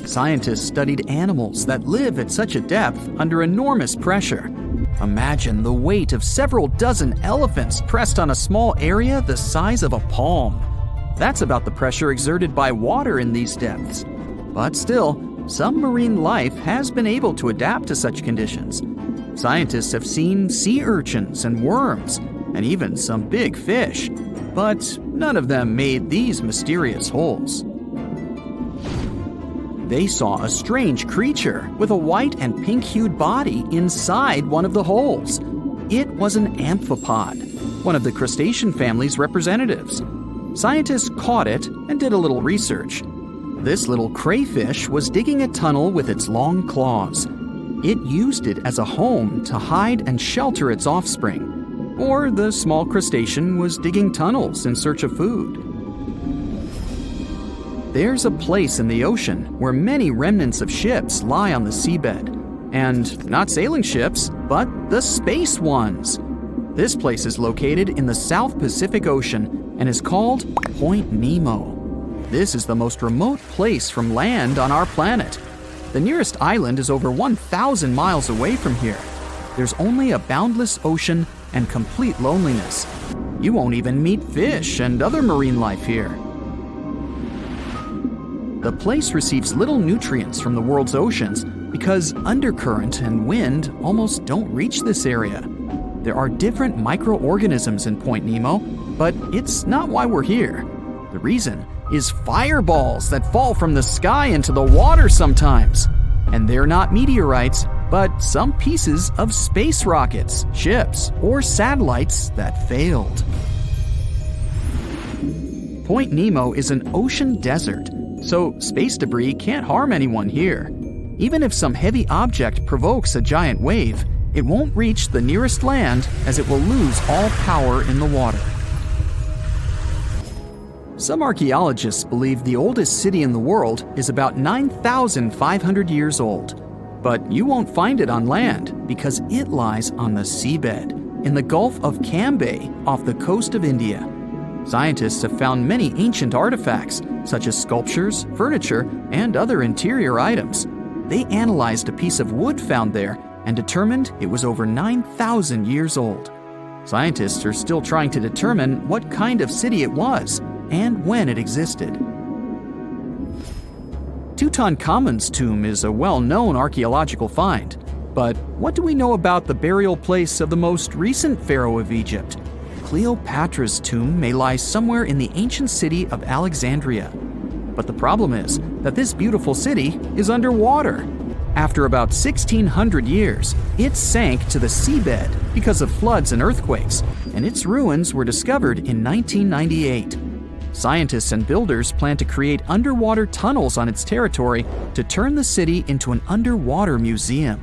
Scientists studied animals that live at such a depth under enormous pressure. Imagine the weight of several dozen elephants pressed on a small area the size of a palm. That's about the pressure exerted by water in these depths. But still, some marine life has been able to adapt to such conditions. Scientists have seen sea urchins and worms, and even some big fish, but none of them made these mysterious holes. They saw a strange creature with a white and pink-hued body inside one of the holes. It was an amphipod, one of the crustacean family's representatives. Scientists caught it and did a little research. This little crayfish was digging a tunnel with its long claws. It used it as a home to hide and shelter its offspring. Or the small crustacean was digging tunnels in search of food. There's a place in the ocean where many remnants of ships lie on the seabed. And not sailing ships, but the space ones. This place is located in the South Pacific Ocean and is called Point Nemo. This is the most remote place from land on our planet. The nearest island is over 1,000 miles away from here. There's only a boundless ocean and complete loneliness. You won't even meet fish and other marine life here. The place receives little nutrients from the world's oceans because undercurrent and wind almost don't reach this area. There are different microorganisms in Point Nemo, but it's not why we're here. The reason is fireballs that fall from the sky into the water sometimes. And they're not meteorites, but some pieces of space rockets, ships, or satellites that failed. Point Nemo is an ocean desert, so space debris can't harm anyone here. Even if some heavy object provokes a giant wave, it won't reach the nearest land as it will lose all power in the water. Some archaeologists believe the oldest city in the world is about 9,500 years old. But you won't find it on land because it lies on the seabed in the Gulf of Cambay off the coast of India. Scientists have found many ancient artifacts, such as sculptures, furniture, and other interior items. They analyzed a piece of wood found there and determined it was over 9,000 years old. Scientists are still trying to determine what kind of city it was and when it existed. Tutankhamun's tomb is a well-known archaeological find, but what do we know about the burial place of the most recent pharaoh of Egypt? Cleopatra's tomb may lie somewhere in the ancient city of Alexandria. But the problem is that this beautiful city is underwater. After about 1,600 years, it sank to the seabed because of floods and earthquakes, and its ruins were discovered in 1998. Scientists and builders plan to create underwater tunnels on its territory to turn the city into an underwater museum.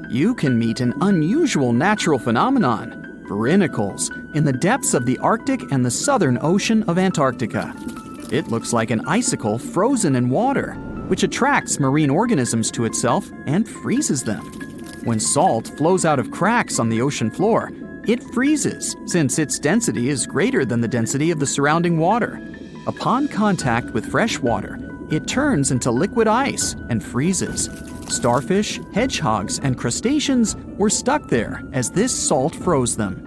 You can meet an unusual natural phenomenon, brinicles, in the depths of the Arctic and the southern ocean of Antarctica. It looks like an icicle frozen in water, which attracts marine organisms to itself and freezes them. When salt flows out of cracks on the ocean floor, it freezes since its density is greater than the density of the surrounding water. Upon contact with fresh water, it turns into liquid ice and freezes. Starfish, hedgehogs, and crustaceans were stuck there as this salt froze them.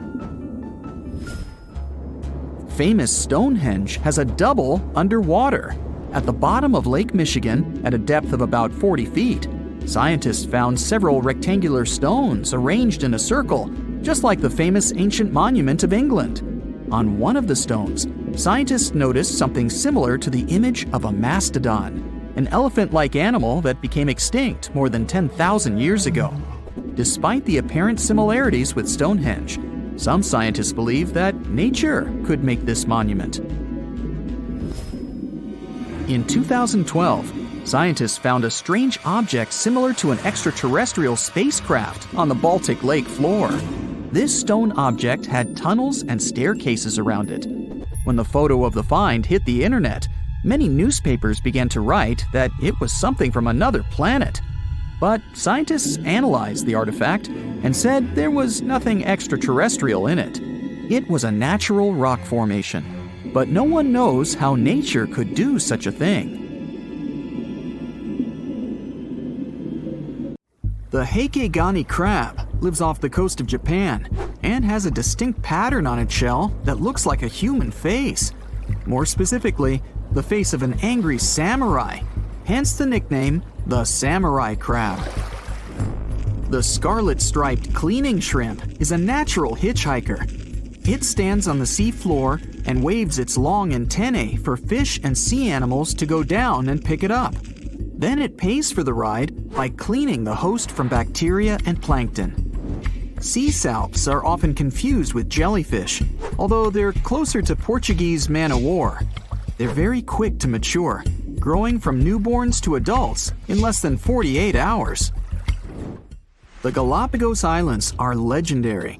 Famous Stonehenge has a double underwater. At the bottom of Lake Michigan, at a depth of about 40 feet, scientists found several rectangular stones arranged in a circle, just like the famous ancient monument of England. On one of the stones, scientists noticed something similar to the image of a mastodon, an elephant-like animal that became extinct more than 10,000 years ago. Despite the apparent similarities with Stonehenge, Some scientists believe that nature could make this monument. In 2012, scientists found a strange object similar to an extraterrestrial spacecraft on the Baltic Lake floor. This stone object had tunnels and staircases around it. When the photo of the find hit the internet, many newspapers began to write that it was something from another planet. But scientists analyzed the artifact and said there was nothing extraterrestrial in it. It was a natural rock formation, but no one knows how nature could do such a thing. The Heikegani crab lives off the coast of Japan and has a distinct pattern on its shell that looks like a human face. More specifically, the face of an angry samurai, hence the nickname the samurai crab. The scarlet-striped cleaning shrimp is a natural hitchhiker. It stands on the sea floor and waves its long antennae for fish and sea animals to go down and pick it up. Then it pays for the ride by cleaning the host from bacteria and plankton. Sea salps are often confused with jellyfish, although they're closer to Portuguese man-o'-war. They're very quick to mature, growing from newborns to adults in less than 48 hours. The Galapagos Islands are legendary.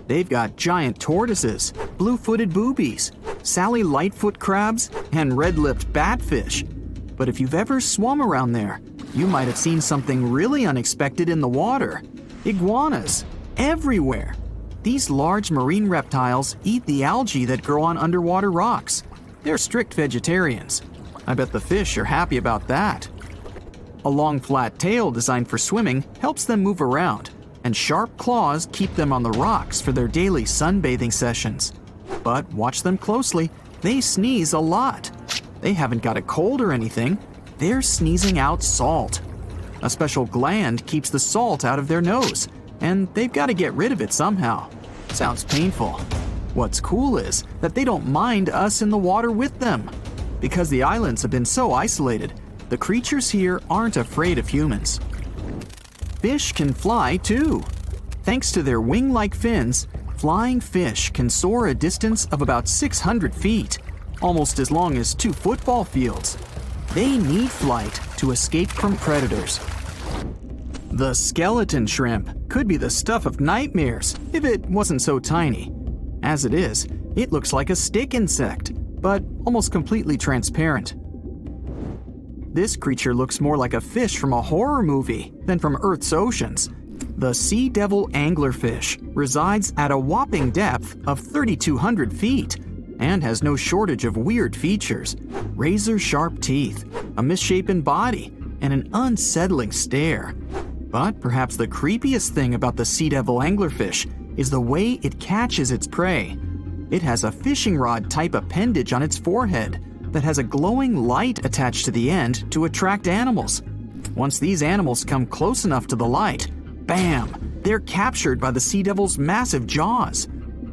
They've got giant tortoises, blue-footed boobies, Sally Lightfoot crabs, and red-lipped batfish. But if you've ever swum around there, you might have seen something really unexpected in the water. Iguanas, everywhere. These large marine reptiles eat the algae that grow on underwater rocks. They're strict vegetarians. I bet the fish are happy about that. A long flat tail designed for swimming helps them move around, and sharp claws keep them on the rocks for their daily sunbathing sessions. But watch them closely, they sneeze a lot. They haven't got a cold or anything, they're sneezing out salt. A special gland keeps the salt out of their nose, and they've got to get rid of it somehow. Sounds painful. What's cool is that they don't mind us in the water with them. Because the islands have been so isolated, the creatures here aren't afraid of humans. Fish can fly too. Thanks to their wing-like fins, flying fish can soar a distance of about 600 feet, almost as long as 2 football fields. They need flight to escape from predators. The skeleton shrimp could be the stuff of nightmares if it wasn't so tiny. As it is, it looks like a stick insect, but almost completely transparent. This creature looks more like a fish from a horror movie than from Earth's oceans. The sea devil anglerfish resides at a whopping depth of 3,200 feet and has no shortage of weird features: razor-sharp teeth, a misshapen body, and an unsettling stare. But perhaps the creepiest thing about the sea devil anglerfish is the way it catches its prey. It has a fishing rod type appendage on its forehead that has a glowing light attached to the end to attract animals. Once these animals come close enough to the light, bam, they're captured by the sea devil's massive jaws.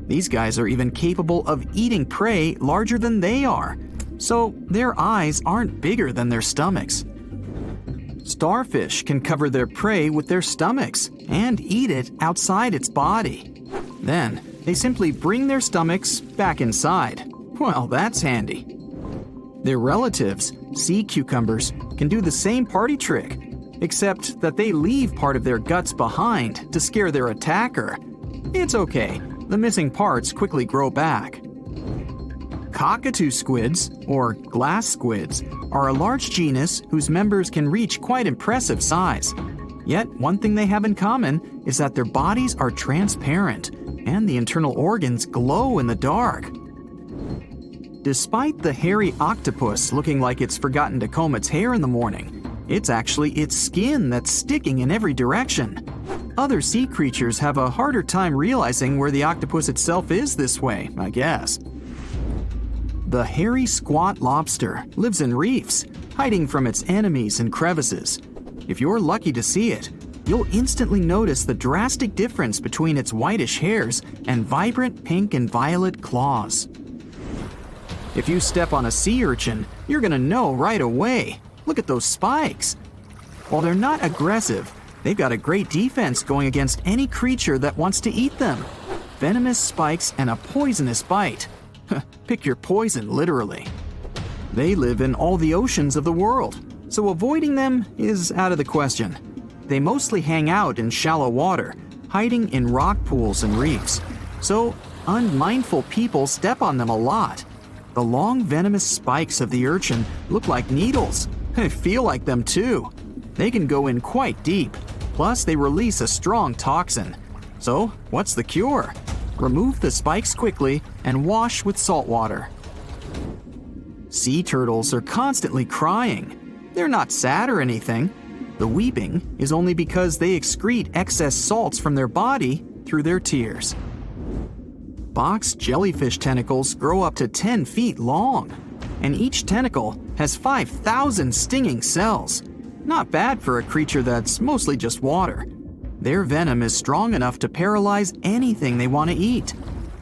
These guys are even capable of eating prey larger than they are, so their eyes aren't bigger than their stomachs. Starfish can cover their prey with their stomachs and eat it outside its body. Then, they simply bring their stomachs back inside. Well, that's handy. Their relatives, sea cucumbers, can do the same party trick, except that they leave part of their guts behind to scare their attacker. It's okay, the missing parts quickly grow back. Cockatoo squids, or glass squids, are a large genus whose members can reach quite impressive size. Yet, one thing they have in common is that their bodies are transparent, and the internal organs glow in the dark. Despite the hairy octopus looking like it's forgotten to comb its hair in the morning, it's actually its skin that's sticking in every direction. Other sea creatures have a harder time realizing where the octopus itself is this way, I guess. The hairy squat lobster lives in reefs, hiding from its enemies in crevices. If you're lucky to see it, you'll instantly notice the drastic difference between its whitish hairs and vibrant pink and violet claws. If you step on a sea urchin, you're gonna know right away. Look at those spikes. While they're not aggressive, they've got a great defense going against any creature that wants to eat them. venomous spikes and a poisonous bite. Pick your poison, literally. They live in all the oceans of the world, so avoiding them is out of the question. They mostly hang out in shallow water, hiding in rock pools and reefs, so unmindful people step on them a lot. The long venomous spikes of the urchin look like needles. They feel like them too. They can go in quite deep, plus they release a strong toxin. So, what's the cure? Remove the spikes quickly and wash with salt water. Sea turtles are constantly crying. They're not sad or anything. The weeping is only because they excrete excess salts from their body through their tears. Box jellyfish tentacles grow up to 10 feet long, and each tentacle has 5,000 stinging cells. Not bad for a creature that's mostly just water. Their venom is strong enough to paralyze anything they want to eat.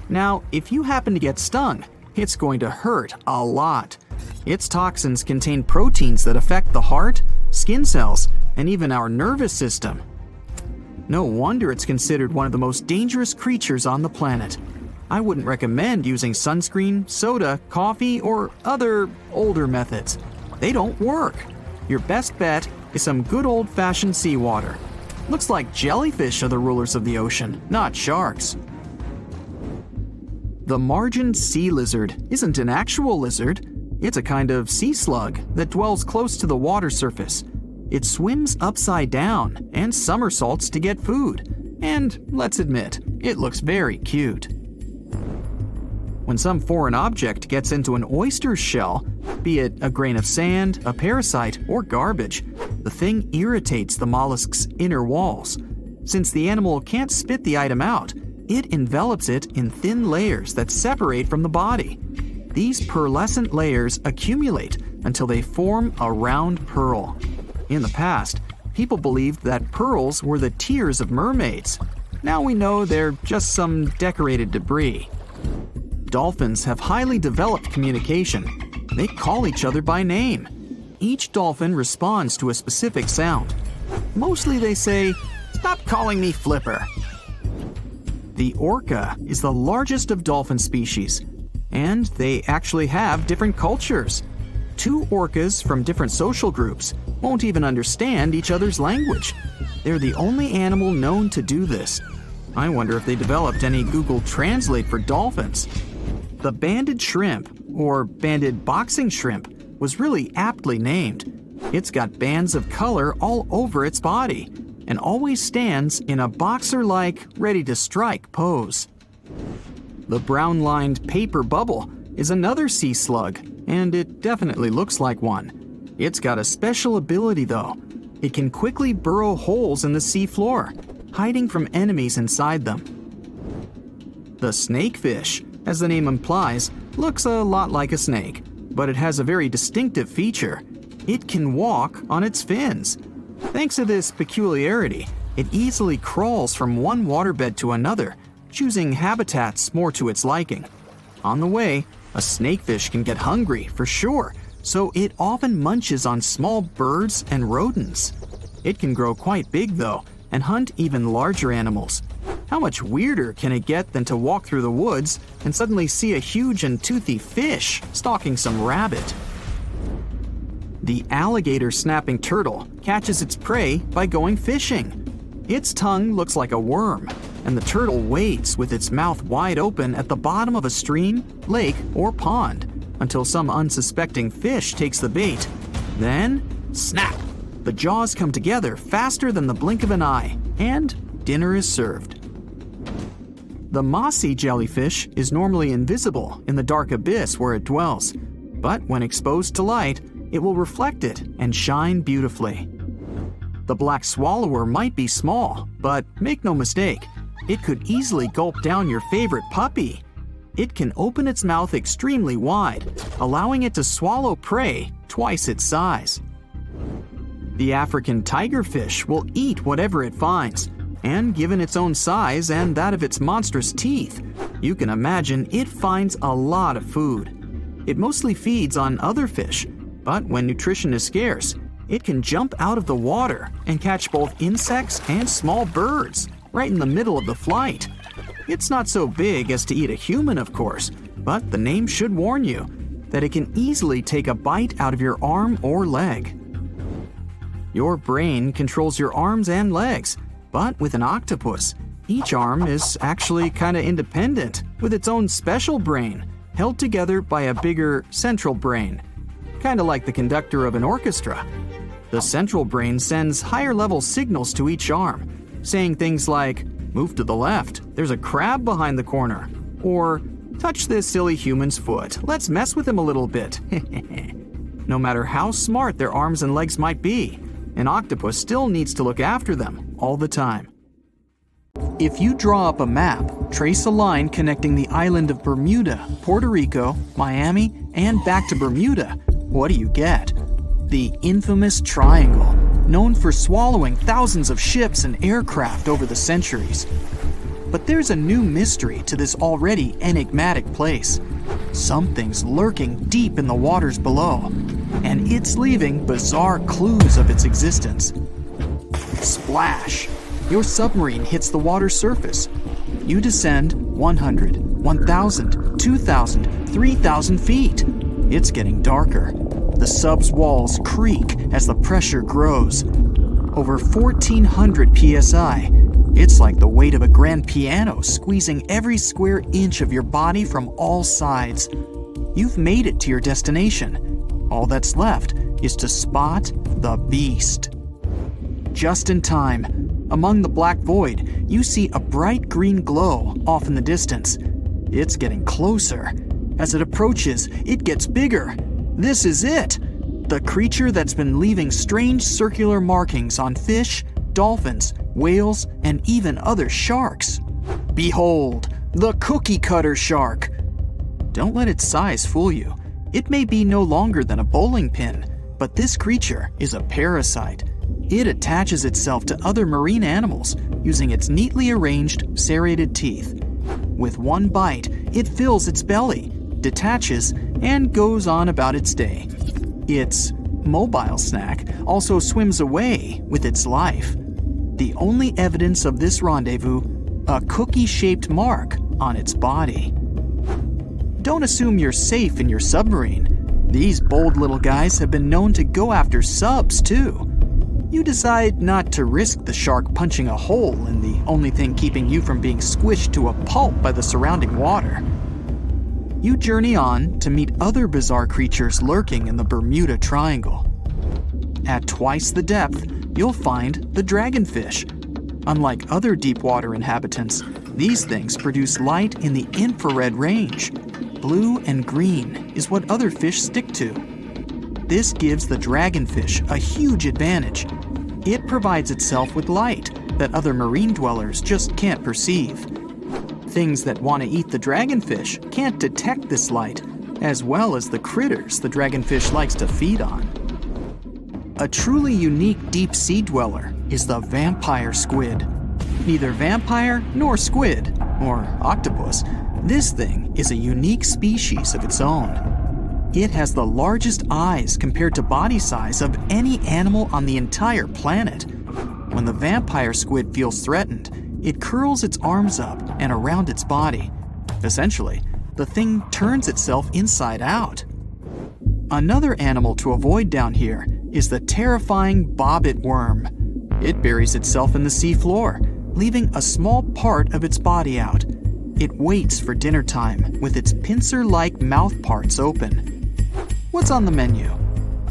Now, if you happen to get stung, it's going to hurt a lot. Its toxins contain proteins that affect the heart, skin cells, and even our nervous system. No wonder it's considered one of the most dangerous creatures on the planet. I wouldn't recommend using sunscreen, soda, coffee, or other older methods. They don't work. Your best bet is some good old-fashioned seawater. Looks like jellyfish are the rulers of the ocean, not sharks. The margin sea lizard isn't an actual lizard. It's a kind of sea slug that dwells close to the water surface. It swims upside down and somersaults to get food. And let's admit, it looks very cute. When some foreign object gets into an oyster's shell, be it a grain of sand, a parasite, or garbage, the thing irritates the mollusk's inner walls. Since the animal can't spit the item out, it envelops it in thin layers that separate from the body. These pearlescent layers accumulate until they form a round pearl. In the past, people believed that pearls were the tears of mermaids. Now we know they're just some decorated debris. Dolphins have highly developed communication. They call each other by name. Each dolphin responds to a specific sound. Mostly they say, "Stop calling me Flipper." The orca is the largest of dolphin species, and they actually have different cultures. Two orcas from different social groups won't even understand each other's language. They're the only animal known to do this. I wonder if they developed any Google Translate for dolphins. The banded shrimp, or banded boxing shrimp, was really aptly named. It's got bands of color all over its body and always stands in a boxer-like, ready-to-strike pose. The brown-lined paper bubble is another sea slug, and it definitely looks like one. It's got a special ability, though. It can quickly burrow holes in the sea floor, hiding from enemies inside them. The snakefish, as the name implies, looks a lot like a snake, but it has a very distinctive feature. It can walk on its fins. Thanks to this peculiarity, it easily crawls from one waterbed to another, choosing habitats more to its liking. On the way, a snakefish can get hungry, for sure, so it often munches on small birds and rodents. It can grow quite big, though, and hunt even larger animals. How much weirder can it get than to walk through the woods and suddenly see a huge and toothy fish stalking some rabbit? The alligator snapping turtle catches its prey by going fishing. Its tongue looks like a worm, and the turtle waits with its mouth wide open at the bottom of a stream, lake, or pond until some unsuspecting fish takes the bait. Then, snap! The jaws come together faster than the blink of an eye, and dinner is served. The mossy jellyfish is normally invisible in the dark abyss where it dwells, but when exposed to light, it will reflect it and shine beautifully. The black swallower might be small, but make no mistake, it could easily gulp down your favorite puppy. It can open its mouth extremely wide, allowing it to swallow prey twice its size. The African tigerfish will eat whatever it finds, and given its own size and that of its monstrous teeth, you can imagine it finds a lot of food. It mostly feeds on other fish, but when nutrition is scarce, it can jump out of the water and catch both insects and small birds right in the middle of the flight. It's not so big as to eat a human, of course, but the name should warn you that it can easily take a bite out of your arm or leg. Your brain controls your arms and legs, but with an octopus, each arm is actually kinda independent, with its own special brain, held together by a bigger central brain, kinda like the conductor of an orchestra. The central brain sends higher-level signals to each arm, saying things like, "Move to the left, there's a crab behind the corner," or "Touch this silly human's foot, let's mess with him a little bit." No matter how smart their arms and legs might be, an octopus still needs to look after them all the time. If you draw up a map, trace a line connecting the island of Bermuda, Puerto Rico, Miami, and back to Bermuda, what do you get? The infamous triangle, known for swallowing thousands of ships and aircraft over the centuries. But there's a new mystery to this already enigmatic place. Something's lurking deep in the waters below, and it's leaving bizarre clues of its existence. Splash! Your submarine hits the water surface. You descend 100, 1,000, 2,000, 3,000 feet. It's getting darker. The sub's walls creak as the pressure grows. Over 1,400 psi. It's like the weight of a grand piano squeezing every square inch of your body from all sides. You've made it to your destination. All that's left is to spot the beast. Just in time, among the black void, you see a bright green glow off in the distance. It's getting closer. As it approaches, it gets bigger. This is it! The creature that's been leaving strange circular markings on fish, dolphins, whales, and even other sharks. Behold, the cookie cutter shark! Don't let its size fool you. It may be no longer than a bowling pin, but this creature is a parasite. It attaches itself to other marine animals using its neatly arranged, serrated teeth. With one bite, it fills its belly, detaches, and goes on about its day. Its mobile snack also swims away with its life. The only evidence of this rendezvous, a cookie-shaped mark on its body. Don't assume you're safe in your submarine. These bold little guys have been known to go after subs too. You decide not to risk the shark punching a hole in the only thing keeping you from being squished to a pulp by the surrounding water. You journey on to meet other bizarre creatures lurking in the Bermuda Triangle. At twice the depth, you'll find the dragonfish. Unlike other deep water inhabitants, these things produce light in the infrared range. Blue and green is what other fish stick to. This gives the dragonfish a huge advantage. It provides itself with light that other marine dwellers just can't perceive. Things that want to eat the dragonfish can't detect this light, as well as the critters the dragonfish likes to feed on. A truly unique deep-sea dweller is the vampire squid. Neither vampire nor squid, or octopus, this thing is a unique species of its own. It has the largest eyes compared to body size of any animal on the entire planet. When the vampire squid feels threatened, it curls its arms up and around its body. Essentially, the thing turns itself inside out. Another animal to avoid down here is the terrifying bobbit worm. It buries itself in the seafloor, leaving a small part of its body out. It waits for dinner time with its pincer-like mouth parts open. What's on the menu?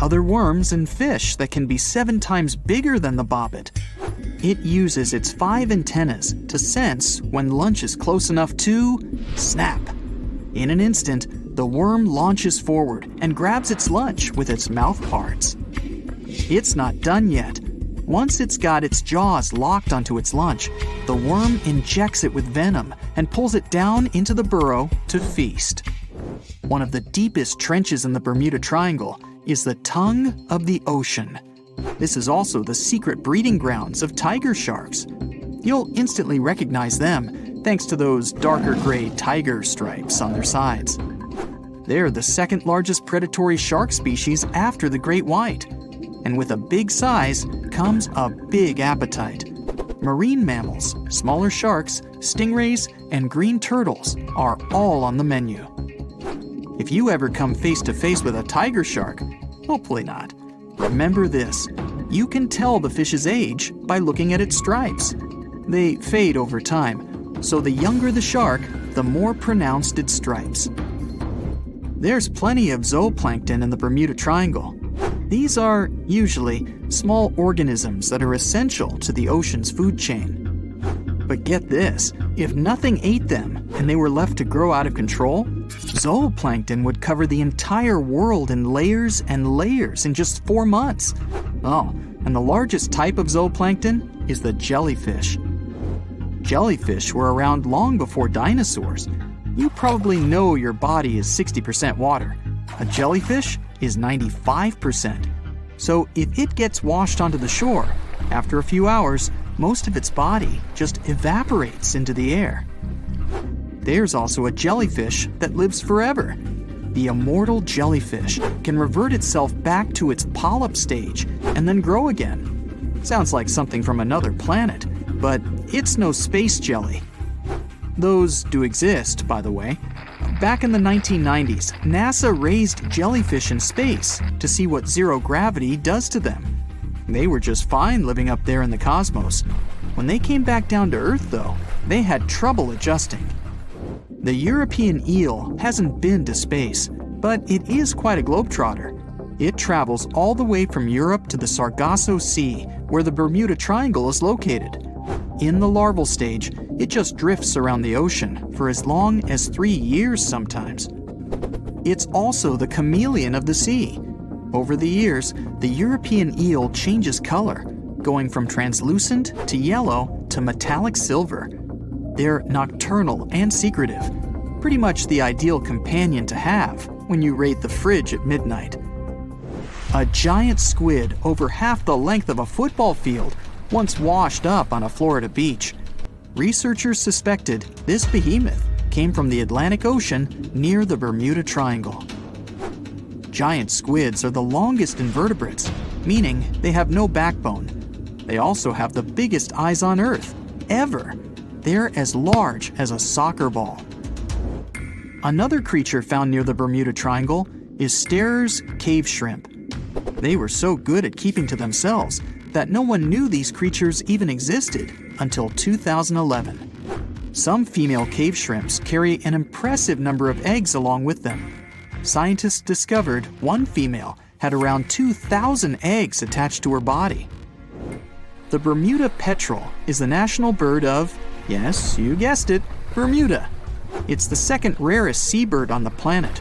Other worms and fish that can be 7 times bigger than the bobbit. It uses its 5 antennas to sense when lunch is close enough to snap. In an instant, the worm launches forward and grabs its lunch with its mouth parts. It's not done yet. Once it's got its jaws locked onto its lunch, the worm injects it with venom and pulls it down into the burrow to feast. One of the deepest trenches in the Bermuda Triangle is the tongue of the ocean. This is also the secret breeding grounds of tiger sharks. You'll instantly recognize them thanks to those darker gray tiger stripes on their sides. They're the second largest predatory shark species after the great white. And with a big size comes a big appetite. Marine mammals, smaller sharks, stingrays, and green turtles are all on the menu. If you ever come face to face with a tiger shark, hopefully not, remember this: you can tell the fish's age by looking at its stripes. They fade over time, so the younger the shark, the more pronounced its stripes. There's plenty of zooplankton in the Bermuda Triangle. These are, usually, small organisms that are essential to the ocean's food chain. But get this, if nothing ate them and they were left to grow out of control, zooplankton would cover the entire world in layers and layers in just 4 months. Oh, and the largest type of zooplankton is the jellyfish. Jellyfish were around long before dinosaurs. You probably know your body is 60% water. A jellyfish is 95%. So if it gets washed onto the shore, after a few hours, most of its body just evaporates into the air. There's also a jellyfish that lives forever. The immortal jellyfish can revert itself back to its polyp stage and then grow again. Sounds like something from another planet, but it's no space jelly. Those do exist, by the way. Back in the 1990s, NASA raised jellyfish in space to see what zero gravity does to them. They were just fine living up there in the cosmos. When they came back down to Earth, though, they had trouble adjusting. The European eel hasn't been to space, but it is quite a globetrotter. It travels all the way from Europe to the Sargasso Sea, where the Bermuda Triangle is located. In the larval stage, it just drifts around the ocean for as long as 3 years sometimes. It's also the chameleon of the sea. Over the years, the European eel changes color, going from translucent to yellow to metallic silver. They're nocturnal and secretive, pretty much the ideal companion to have when you raid the fridge at midnight. A giant squid over half the length of a football field once washed up on a Florida beach. Researchers suspected this behemoth came from the Atlantic Ocean near the Bermuda Triangle. Giant squids are the longest invertebrates, meaning they have no backbone. They also have the biggest eyes on Earth, ever. They're as large as a soccer ball. Another creature found near the Bermuda Triangle is Sterer's cave shrimp. They were so good at keeping to themselves that no one knew these creatures even existed until 2011. Some female cave shrimps carry an impressive number of eggs along with them. Scientists discovered one female had around 2,000 eggs attached to her body. The Bermuda petrel is the national bird of, yes, you guessed it, Bermuda. It's the second rarest seabird on the planet.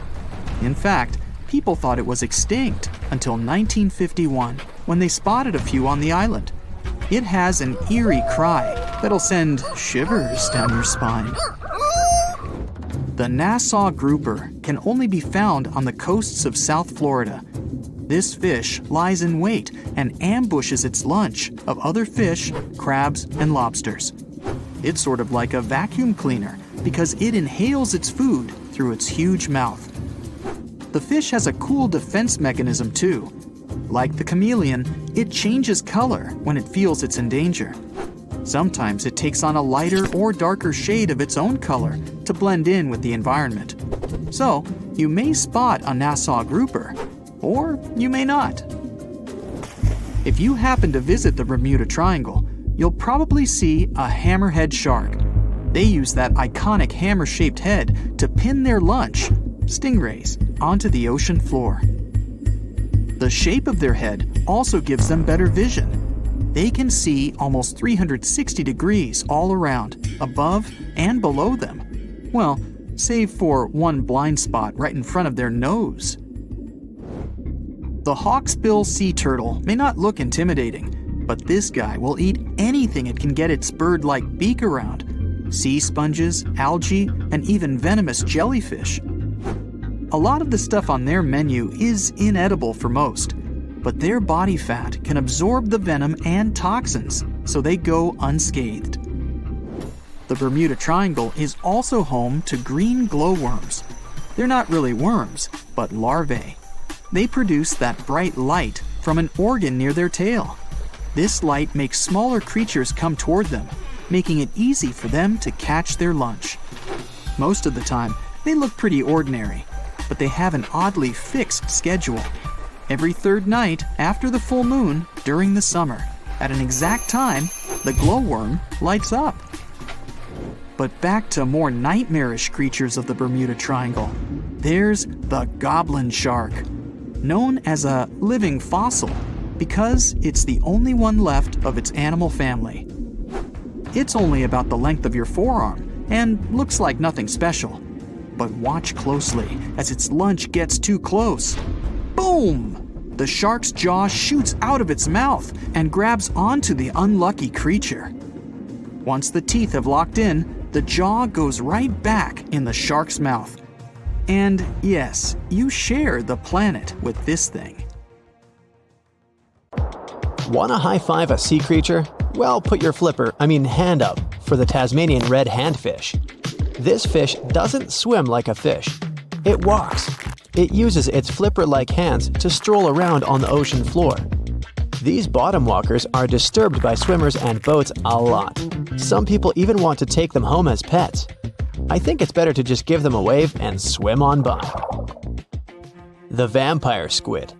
In fact, people thought it was extinct until 1951, when they spotted a few on the island. It has an eerie cry that'll send shivers down your spine. The Nassau grouper can only be found on the coasts of South Florida. This fish lies in wait and ambushes its lunch of other fish, crabs, and lobsters. It's sort of like a vacuum cleaner because it inhales its food through its huge mouth. The fish has a cool defense mechanism too. Like the chameleon, it changes color when it feels it's in danger. Sometimes it takes on a lighter or darker shade of its own color to blend in with the environment. So, you may spot a Nassau grouper, or you may not. If you happen to visit the Bermuda Triangle, you'll probably see a hammerhead shark. They use that iconic hammer-shaped head to pin their lunch, stingrays, onto the ocean floor. The shape of their head also gives them better vision. They can see almost 360 degrees all around, above and below them. Well, save for one blind spot right in front of their nose. The hawksbill sea turtle may not look intimidating, but this guy will eat anything it can get its bird-like beak around. Sea sponges, algae, and even venomous jellyfish. A lot of the stuff on their menu is inedible for most, but their body fat can absorb the venom and toxins, so they go unscathed. The Bermuda Triangle is also home to green glowworms. They're not really worms, but larvae. They produce that bright light from an organ near their tail. This light makes smaller creatures come toward them, making it easy for them to catch their lunch. Most of the time, they look pretty ordinary, but they have an oddly fixed schedule. Every third night after the full moon during the summer, at an exact time, the glowworm lights up. But back to more nightmarish creatures of the Bermuda Triangle. There's the goblin shark, known as a living fossil because it's the only one left of its animal family. It's only about the length of your forearm and looks like nothing special. But watch closely as its lunch gets too close. Boom! The shark's jaw shoots out of its mouth and grabs onto the unlucky creature. Once the teeth have locked in, the jaw goes right back in the shark's mouth. And yes, you share the planet with this thing. Want to high-five a sea creature? Well, put your hand up for the Tasmanian red handfish. This fish doesn't swim like a fish. It walks. It uses its flipper-like hands to stroll around on the ocean floor. These bottom walkers are disturbed by swimmers and boats a lot. Some people even want to take them home as pets. I think it's better to just give them a wave and swim on by. The vampire squid.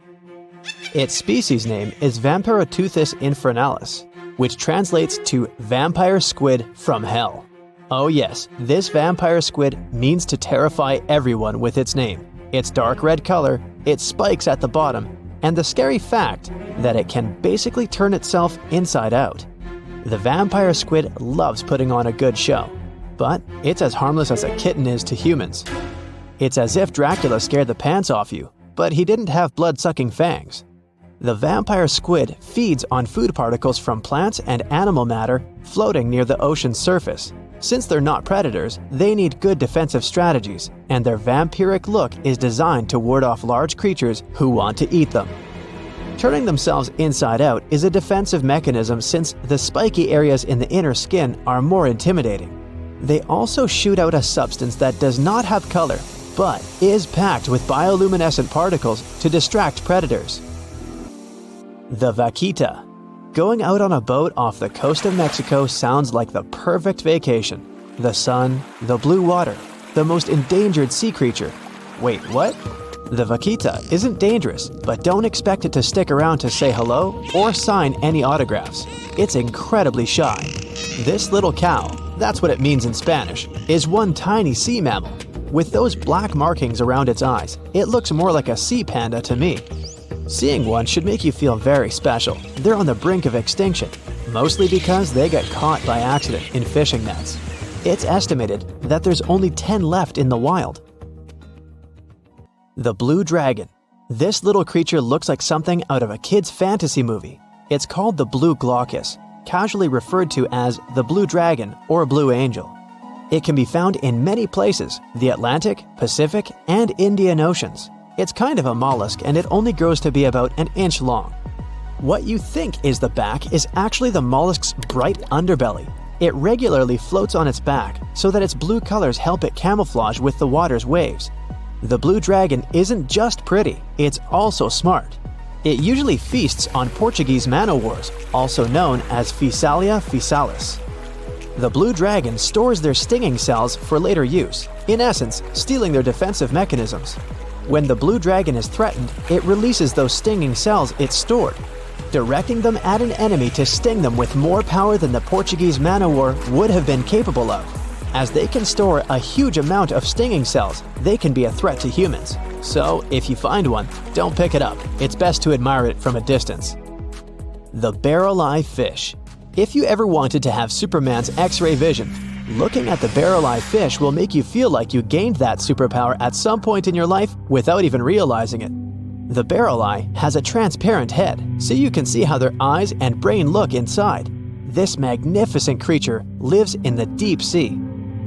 Its species name is Vampiroteuthis infernalis, which translates to vampire squid from hell. Oh yes, this vampire squid means to terrify everyone with its name, its dark red color, its spikes at the bottom, and the scary fact that it can basically turn itself inside out. The vampire squid loves putting on a good show, but it's as harmless as a kitten is to humans. It's as if Dracula scared the pants off you, but he didn't have blood-sucking fangs. The vampire squid feeds on food particles from plants and animal matter floating near the ocean's surface. Since they're not predators, they need good defensive strategies, and their vampiric look is designed to ward off large creatures who want to eat them. Turning themselves inside out is a defensive mechanism since the spiky areas in the inner skin are more intimidating. They also shoot out a substance that does not have color, but is packed with bioluminescent particles to distract predators. The vaquita. Going out on a boat off the coast of Mexico sounds like the perfect vacation. The sun, the blue water, the most endangered sea creature. Wait, what? The vaquita isn't dangerous, but don't expect it to stick around to say hello or sign any autographs. It's incredibly shy. This little cow, that's what it means in Spanish, is one tiny sea mammal. With those black markings around its eyes, it looks more like a sea panda to me. Seeing one should make you feel very special. They're on the brink of extinction, mostly because they got caught by accident in fishing nets. It's estimated that there's only 10 left in the wild. The blue dragon. This little creature looks like something out of a kid's fantasy movie. It's called the blue glaucus, casually referred to as the blue dragon or blue angel. It can be found in many places, the Atlantic, Pacific, and Indian Oceans. It's kind of a mollusk and it only grows to be about an inch long. What you think is the back is actually the mollusk's bright underbelly. It regularly floats on its back so that its blue colors help it camouflage with the water's waves. The blue dragon isn't just pretty, it's also smart. It usually feasts on Portuguese man-o'-wars, also known as Physalia physalis. The blue dragon stores their stinging cells for later use, in essence, stealing their defensive mechanisms. When the blue dragon is threatened, it releases those stinging cells it stored, directing them at an enemy to sting them with more power than the Portuguese man-o'-war would have been capable of. As they can store a huge amount of stinging cells, they can be a threat to humans. So, if you find one, don't pick it up. It's best to admire it from a distance. The barrel-eye fish. If you ever wanted to have Superman's X-ray vision, looking at the barrel-eye fish will make you feel like you gained that superpower at some point in your life without even realizing it. The barrel eye has a transparent head, so you can see how their eyes and brain look inside. This magnificent creature lives in the deep sea.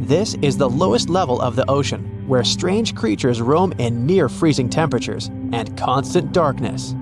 This is the lowest level of the ocean, where strange creatures roam in near-freezing temperatures and constant darkness.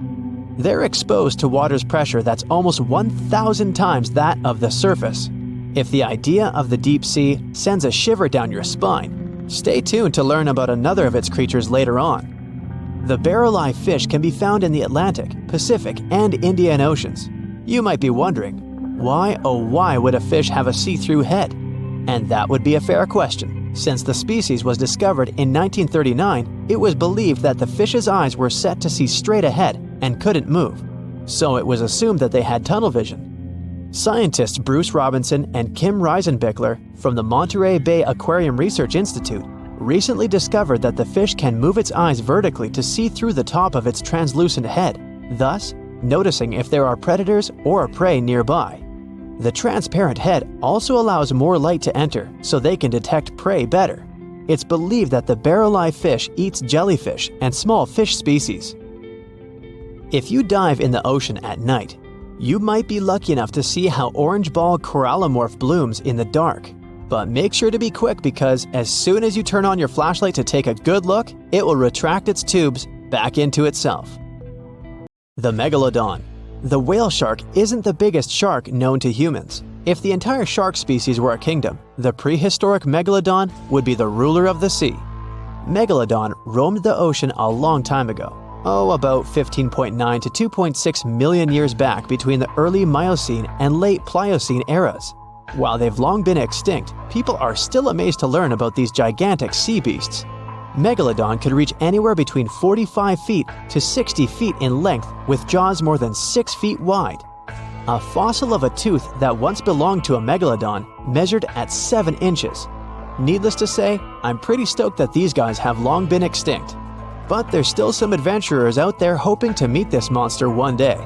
They're exposed to water's pressure that's almost 1,000 times that of the surface. If the idea of the deep sea sends a shiver down your spine, stay tuned to learn about another of its creatures later on. The barrel-eye fish can be found in the Atlantic, Pacific, and Indian Oceans. You might be wondering, why oh why would a fish have a see-through head? And that would be a fair question. Since the species was discovered in 1939, it was believed that the fish's eyes were set to see straight ahead and couldn't move. So it was assumed that they had tunnel vision. Scientists Bruce Robinson and Kim Reisenbichler from the Monterey Bay Aquarium Research Institute recently discovered that the fish can move its eyes vertically to see through the top of its translucent head, thus noticing if there are predators or prey nearby. The transparent head also allows more light to enter so they can detect prey better. It's believed that the barrel-eye fish eats jellyfish and small fish species. If you dive in the ocean at night, you might be lucky enough to see how orange ball corallomorph blooms in the dark. But make sure to be quick because as soon as you turn on your flashlight to take a good look, it will retract its tubes back into itself. The megalodon. The whale shark isn't the biggest shark known to humans. If the entire shark species were a kingdom, the prehistoric megalodon would be the ruler of the sea. Megalodon roamed the ocean a long time ago. About 15.9 to 2.6 million years back between the early Miocene and late Pliocene eras. While they've long been extinct, people are still amazed to learn about these gigantic sea beasts. Megalodon could reach anywhere between 45 feet to 60 feet in length with jaws more than 6 feet wide. A fossil of a tooth that once belonged to a megalodon measured at 7 inches. Needless to say, I'm pretty stoked that these guys have long been extinct. But there's still some adventurers out there hoping to meet this monster one day.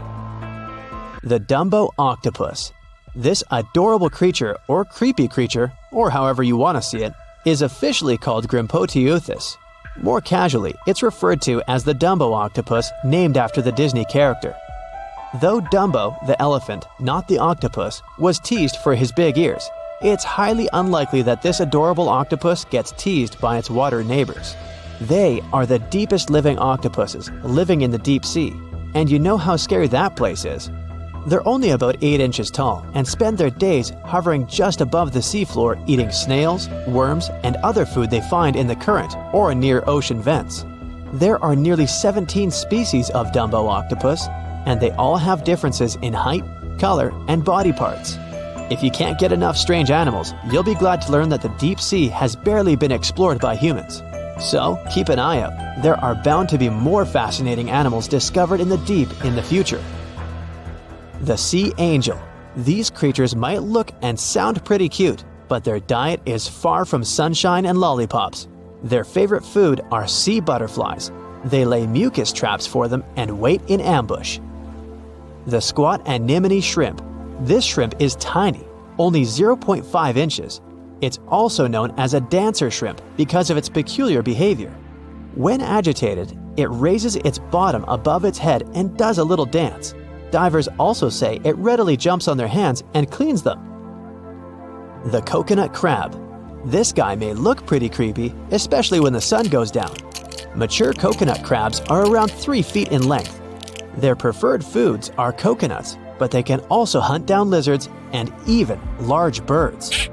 The Dumbo octopus. This adorable creature, or creepy creature, or however you want to see it, is officially called Grimpoteuthis. More casually, it's referred to as the Dumbo octopus, named after the Disney character. Though Dumbo, the elephant, not the octopus, was teased for his big ears, it's highly unlikely that this adorable octopus gets teased by its water neighbors. They are the deepest living octopuses, living in the deep sea. And you know how scary that place is. They're only about 8 inches tall and spend their days hovering just above the seafloor eating snails, worms, and other food they find in the current or near ocean vents. There are nearly 17 species of Dumbo octopus, and they all have differences in height, color, and body parts. If you can't get enough strange animals, you'll be glad to learn that the deep sea has barely been explored by humans. So keep an eye out. There are bound to be more fascinating animals discovered in the deep in the future. The sea angel. These creatures might look and sound pretty cute, but their diet is far from sunshine and lollipops. Their favorite food are sea butterflies. They lay mucus traps for them and wait in ambush. The squat anemone shrimp. This shrimp is tiny, only 0.5 inches. It's also known as a dancer shrimp because of its peculiar behavior. When agitated, it raises its bottom above its head and does a little dance. Divers also say it readily jumps on their hands and cleans them. The coconut crab. This guy may look pretty creepy, especially when the sun goes down. Mature coconut crabs are around 3 feet in length. Their preferred foods are coconuts, but they can also hunt down lizards and even large birds.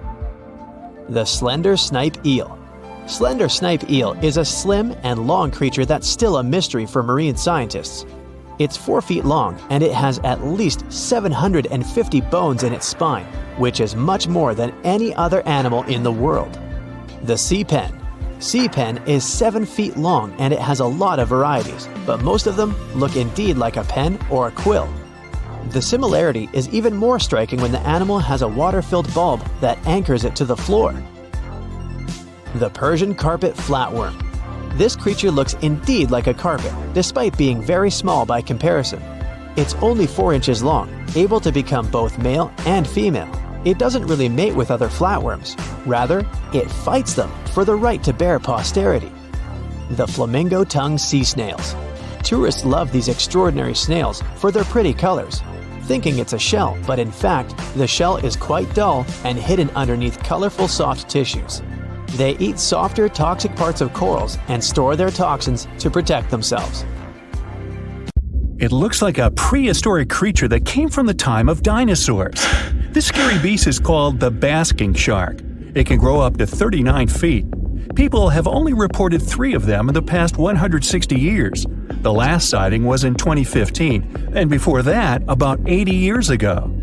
The slender snipe eel. Slender snipe eel is a slim and long creature that's still a mystery for marine scientists. It's 4 feet long and it has at least 750 bones in its spine, which is much more than any other animal in the world. The sea pen. Sea pen is 7 feet long and it has a lot of varieties, but most of them look indeed like a pen or a quill. The similarity is even more striking when the animal has a water-filled bulb that anchors it to the floor. The Persian carpet flatworm. This creature looks indeed like a carpet, despite being very small by comparison. It's only 4 inches long, able to become both male and female. It doesn't really mate with other flatworms. Rather, it fights them for the right to bear posterity. The flamingo-tongued sea snails. Tourists love these extraordinary snails for their pretty colors, thinking it's a shell, but in fact, the shell is quite dull and hidden underneath colorful soft tissues. They eat softer, toxic parts of corals and store their toxins to protect themselves. It looks like a prehistoric creature that came from the time of dinosaurs. This scary beast is called the basking shark. It can grow up to 39 feet. People have only reported 3 of them in the past 160 years. The last sighting was in 2015, and before that, about 80 years ago.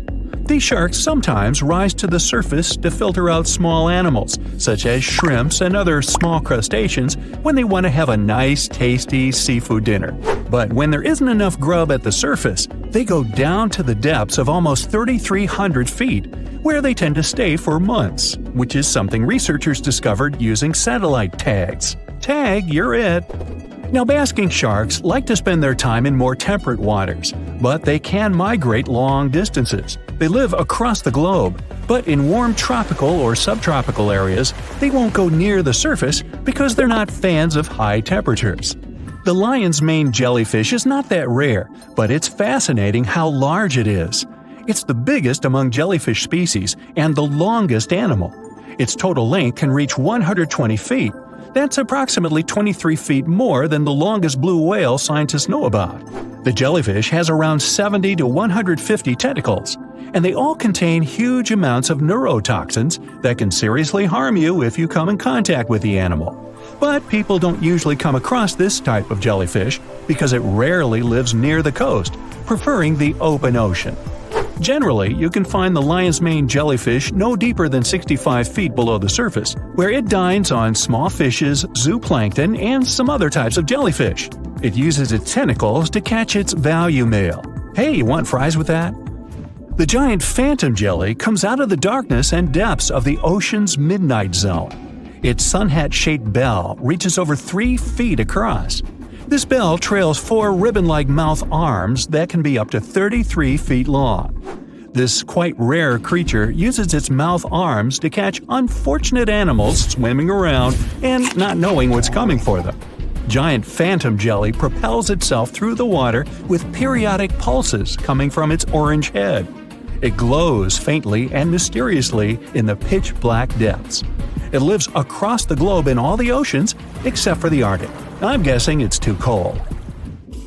These sharks sometimes rise to the surface to filter out small animals, such as shrimps and other small crustaceans, when they want to have a nice, tasty seafood dinner. But when there isn't enough grub at the surface, they go down to the depths of almost 3,300 feet, where they tend to stay for months, which is something researchers discovered using satellite tags. Tag, you're it! Now, basking sharks like to spend their time in more temperate waters, but they can migrate long distances. They live across the globe, but in warm tropical or subtropical areas, they won't go near the surface because they're not fans of high temperatures. The lion's mane jellyfish is not that rare, but it's fascinating how large it is. It's the biggest among jellyfish species and the longest animal. Its total length can reach 120 feet. That's approximately 23 feet more than the longest blue whale scientists know about. The jellyfish has around 70 to 150 tentacles, and they all contain huge amounts of neurotoxins that can seriously harm you if you come in contact with the animal. But people don't usually come across this type of jellyfish because it rarely lives near the coast, preferring the open ocean. Generally, you can find the lion's mane jellyfish no deeper than 65 feet below the surface, where it dines on small fishes, zooplankton, and some other types of jellyfish. It uses its tentacles to catch its value male. Hey, you want fries with that? The giant phantom jelly comes out of the darkness and depths of the ocean's midnight zone. Its sun hat-shaped bell reaches over 3 feet across. This bell trails 4 ribbon-like mouth arms that can be up to 33 feet long. This quite rare creature uses its mouth arms to catch unfortunate animals swimming around and not knowing what's coming for them. Giant phantom jelly propels itself through the water with periodic pulses coming from its orange head. It glows faintly and mysteriously in the pitch-black depths. It lives across the globe in all the oceans except for the Arctic. I'm guessing it's too cold.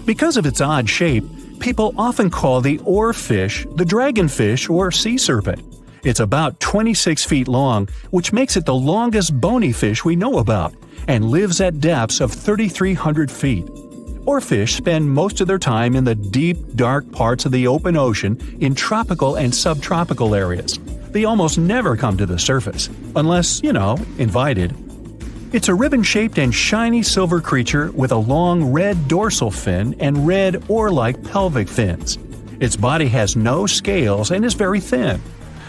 Because of its odd shape, people often call the oarfish the dragonfish or sea serpent. It's about 26 feet long, which makes it the longest bony fish we know about, and lives at depths of 3,300 feet. Oarfish spend most of their time in the deep, dark parts of the open ocean in tropical and subtropical areas. They almost never come to the surface, unless, invited. It's a ribbon-shaped and shiny silver creature with a long red dorsal fin and red oar-like pelvic fins. Its body has no scales and is very thin.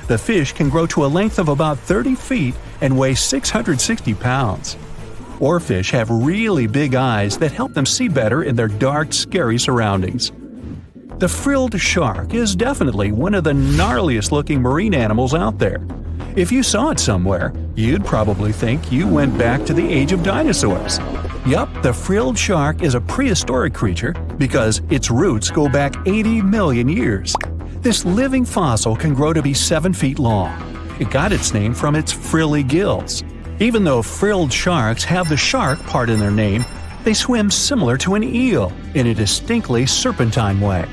The fish can grow to a length of about 30 feet and weigh 660 pounds. Oarfish have really big eyes that help them see better in their dark, scary surroundings. The frilled shark is definitely one of the gnarliest-looking marine animals out there. If you saw it somewhere, you'd probably think you went back to the age of dinosaurs. Yup, the frilled shark is a prehistoric creature because its roots go back 80 million years. This living fossil can grow to be 7 feet long. It got its name from its frilly gills. Even though frilled sharks have the shark part in their name, they swim similar to an eel in a distinctly serpentine way.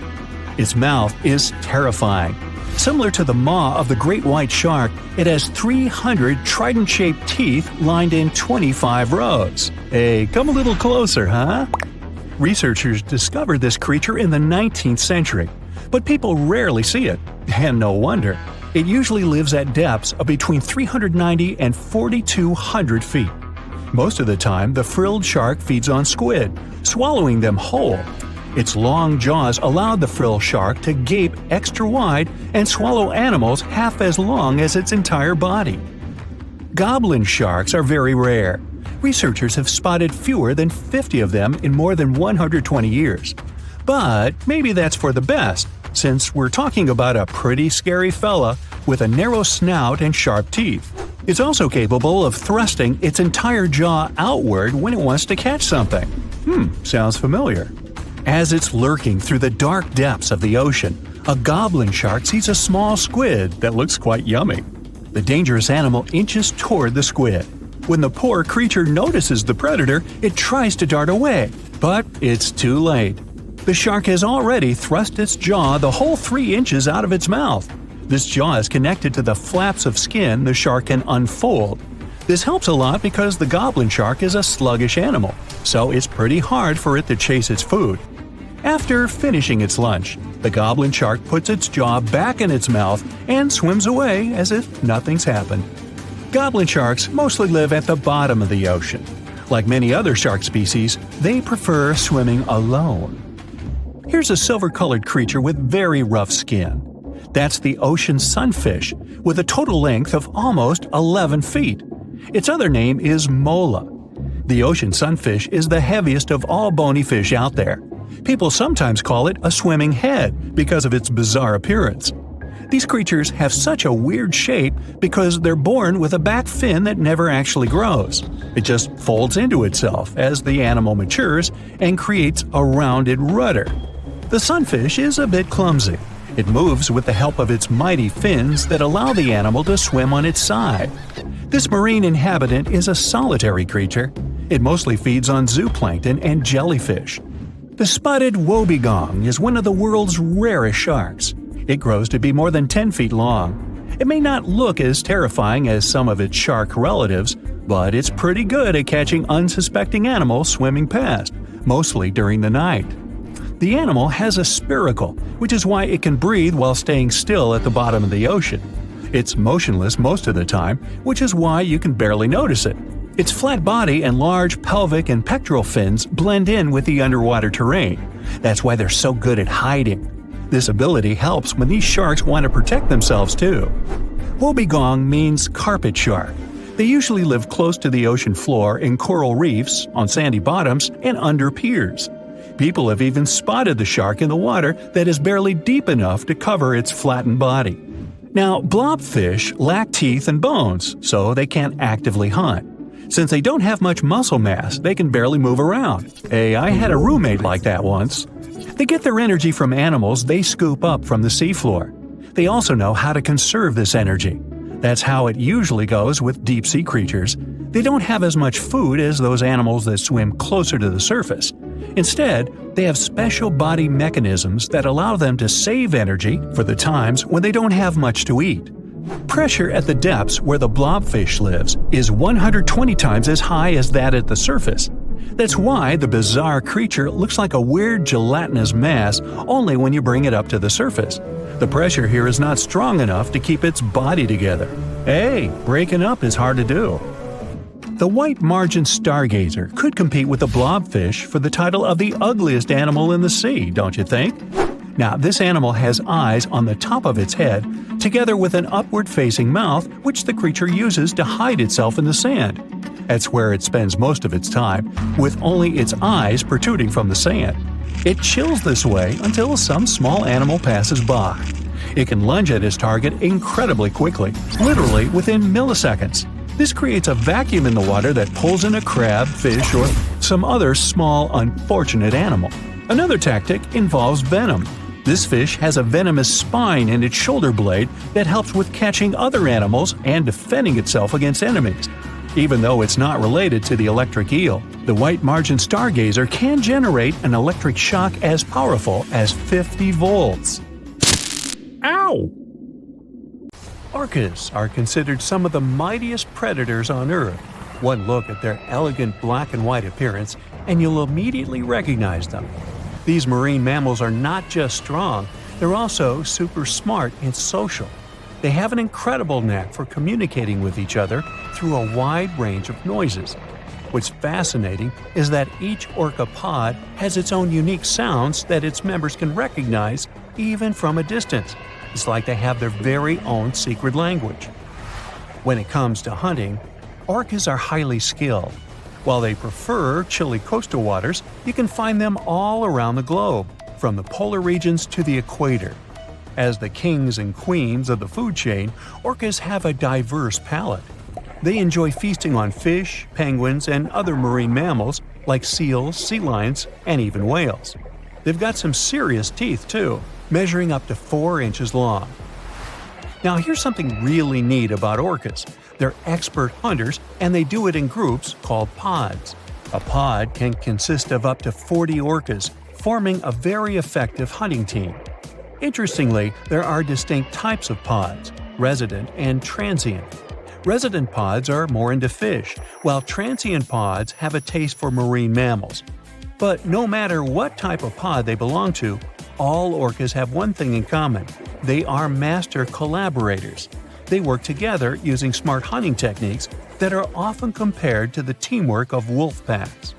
Its mouth is terrifying. Similar to the maw of the great white shark, it has 300 trident-shaped teeth lined in 25 rows. Hey, come a little closer, huh? Researchers discovered this creature in the 19th century, but people rarely see it, and no wonder. It usually lives at depths of between 390 and 4,200 feet. Most of the time, the frilled shark feeds on squid, swallowing them whole. Its long jaws allowed the frilled shark to gape extra wide and swallow animals half as long as its entire body. Goblin sharks are very rare. Researchers have spotted fewer than 50 of them in more than 120 years. But maybe that's for the best, since we're talking about a pretty scary fella with a narrow snout and sharp teeth. It's also capable of thrusting its entire jaw outward when it wants to catch something. Sounds familiar. As it's lurking through the dark depths of the ocean, a goblin shark sees a small squid that looks quite yummy. The dangerous animal inches toward the squid. When the poor creature notices the predator, it tries to dart away, but it's too late. The shark has already thrust its jaw the whole 3 inches out of its mouth. This jaw is connected to the flaps of skin the shark can unfold. This helps a lot because the goblin shark is a sluggish animal. so it's pretty hard for it to chase its food. After finishing its lunch, the goblin shark puts its jaw back in its mouth and swims away as if nothing's happened. Goblin sharks mostly live at the bottom of the ocean. Like many other shark species, they prefer swimming alone. Here's a silver-colored creature with very rough skin. That's the ocean sunfish, with a total length of almost 11 feet. Its other name is mola. The ocean sunfish is the heaviest of all bony fish out there. People sometimes call it a swimming head because of its bizarre appearance. These creatures have such a weird shape because they're born with a back fin that never actually grows. It just folds into itself as the animal matures and creates a rounded rudder. The sunfish is a bit clumsy. It moves with the help of its mighty fins that allow the animal to swim on its side. This marine inhabitant is a solitary creature. It mostly feeds on zooplankton and jellyfish. The spotted wobbegong is one of the world's rarest sharks. It grows to be more than 10 feet long. It may not look as terrifying as some of its shark relatives, but it's pretty good at catching unsuspecting animals swimming past, mostly during the night. The animal has a spiracle, which is why it can breathe while staying still at the bottom of the ocean. It's motionless most of the time, which is why you can barely notice it. Its flat body and large pelvic and pectoral fins blend in with the underwater terrain. That's why they're so good at hiding. This ability helps when these sharks want to protect themselves too. Wobbegong means carpet shark. They usually live close to the ocean floor in coral reefs, on sandy bottoms, and under piers. People have even spotted the shark in the water that is barely deep enough to cover its flattened body. Now, blobfish lack teeth and bones, so they can't actively hunt. Since they don't have much muscle mass, they can barely move around. Hey, I had a roommate like that once. They get their energy from animals they scoop up from the seafloor. They also know how to conserve this energy. That's how it usually goes with deep-sea creatures. They don't have as much food as those animals that swim closer to the surface. Instead, they have special body mechanisms that allow them to save energy for the times when they don't have much to eat. Pressure at the depths where the blobfish lives is 120 times as high as that at the surface. That's why the bizarre creature looks like a weird gelatinous mass only when you bring it up to the surface. The pressure here is not strong enough to keep its body together. Hey, breaking up is hard to do. The white margin stargazer could compete with the blobfish for the title of the ugliest animal in the sea, don't you think? Now, this animal has eyes on the top of its head, together with an upward-facing mouth which the creature uses to hide itself in the sand. That's where it spends most of its time, with only its eyes protruding from the sand. It chills this way until some small animal passes by. It can lunge at its target incredibly quickly, literally within milliseconds. This creates a vacuum in the water that pulls in a crab, fish, or some other small, unfortunate animal. Another tactic involves venom. This fish has a venomous spine in its shoulder blade that helps with catching other animals and defending itself against enemies. Even though it's not related to the electric eel, the white margin stargazer can generate an electric shock as powerful as 50 volts. Ow! Orcas are considered some of the mightiest predators on Earth. One look at their elegant black and white appearance, and you'll immediately recognize them. These marine mammals are not just strong, they're also super smart and social. They have an incredible knack for communicating with each other through a wide range of noises. What's fascinating is that each orca pod has its own unique sounds that its members can recognize even from a distance. It's like they have their very own secret language. When it comes to hunting, orcas are highly skilled. While they prefer chilly coastal waters, you can find them all around the globe, from the polar regions to the equator. As the kings and queens of the food chain, orcas have a diverse palate. They enjoy feasting on fish, penguins, and other marine mammals like seals, sea lions, and even whales. They've got some serious teeth too, measuring up to 4 inches long. Now here's something really neat about orcas. They're expert hunters, and they do it in groups called pods. A pod can consist of up to 40 orcas, forming a very effective hunting team. Interestingly, there are distinct types of pods: resident and transient. Resident pods are more into fish, while transient pods have a taste for marine mammals. But no matter what type of pod they belong to, all orcas have one thing in common: they are master collaborators. They work together using smart hunting techniques that are often compared to the teamwork of wolf packs.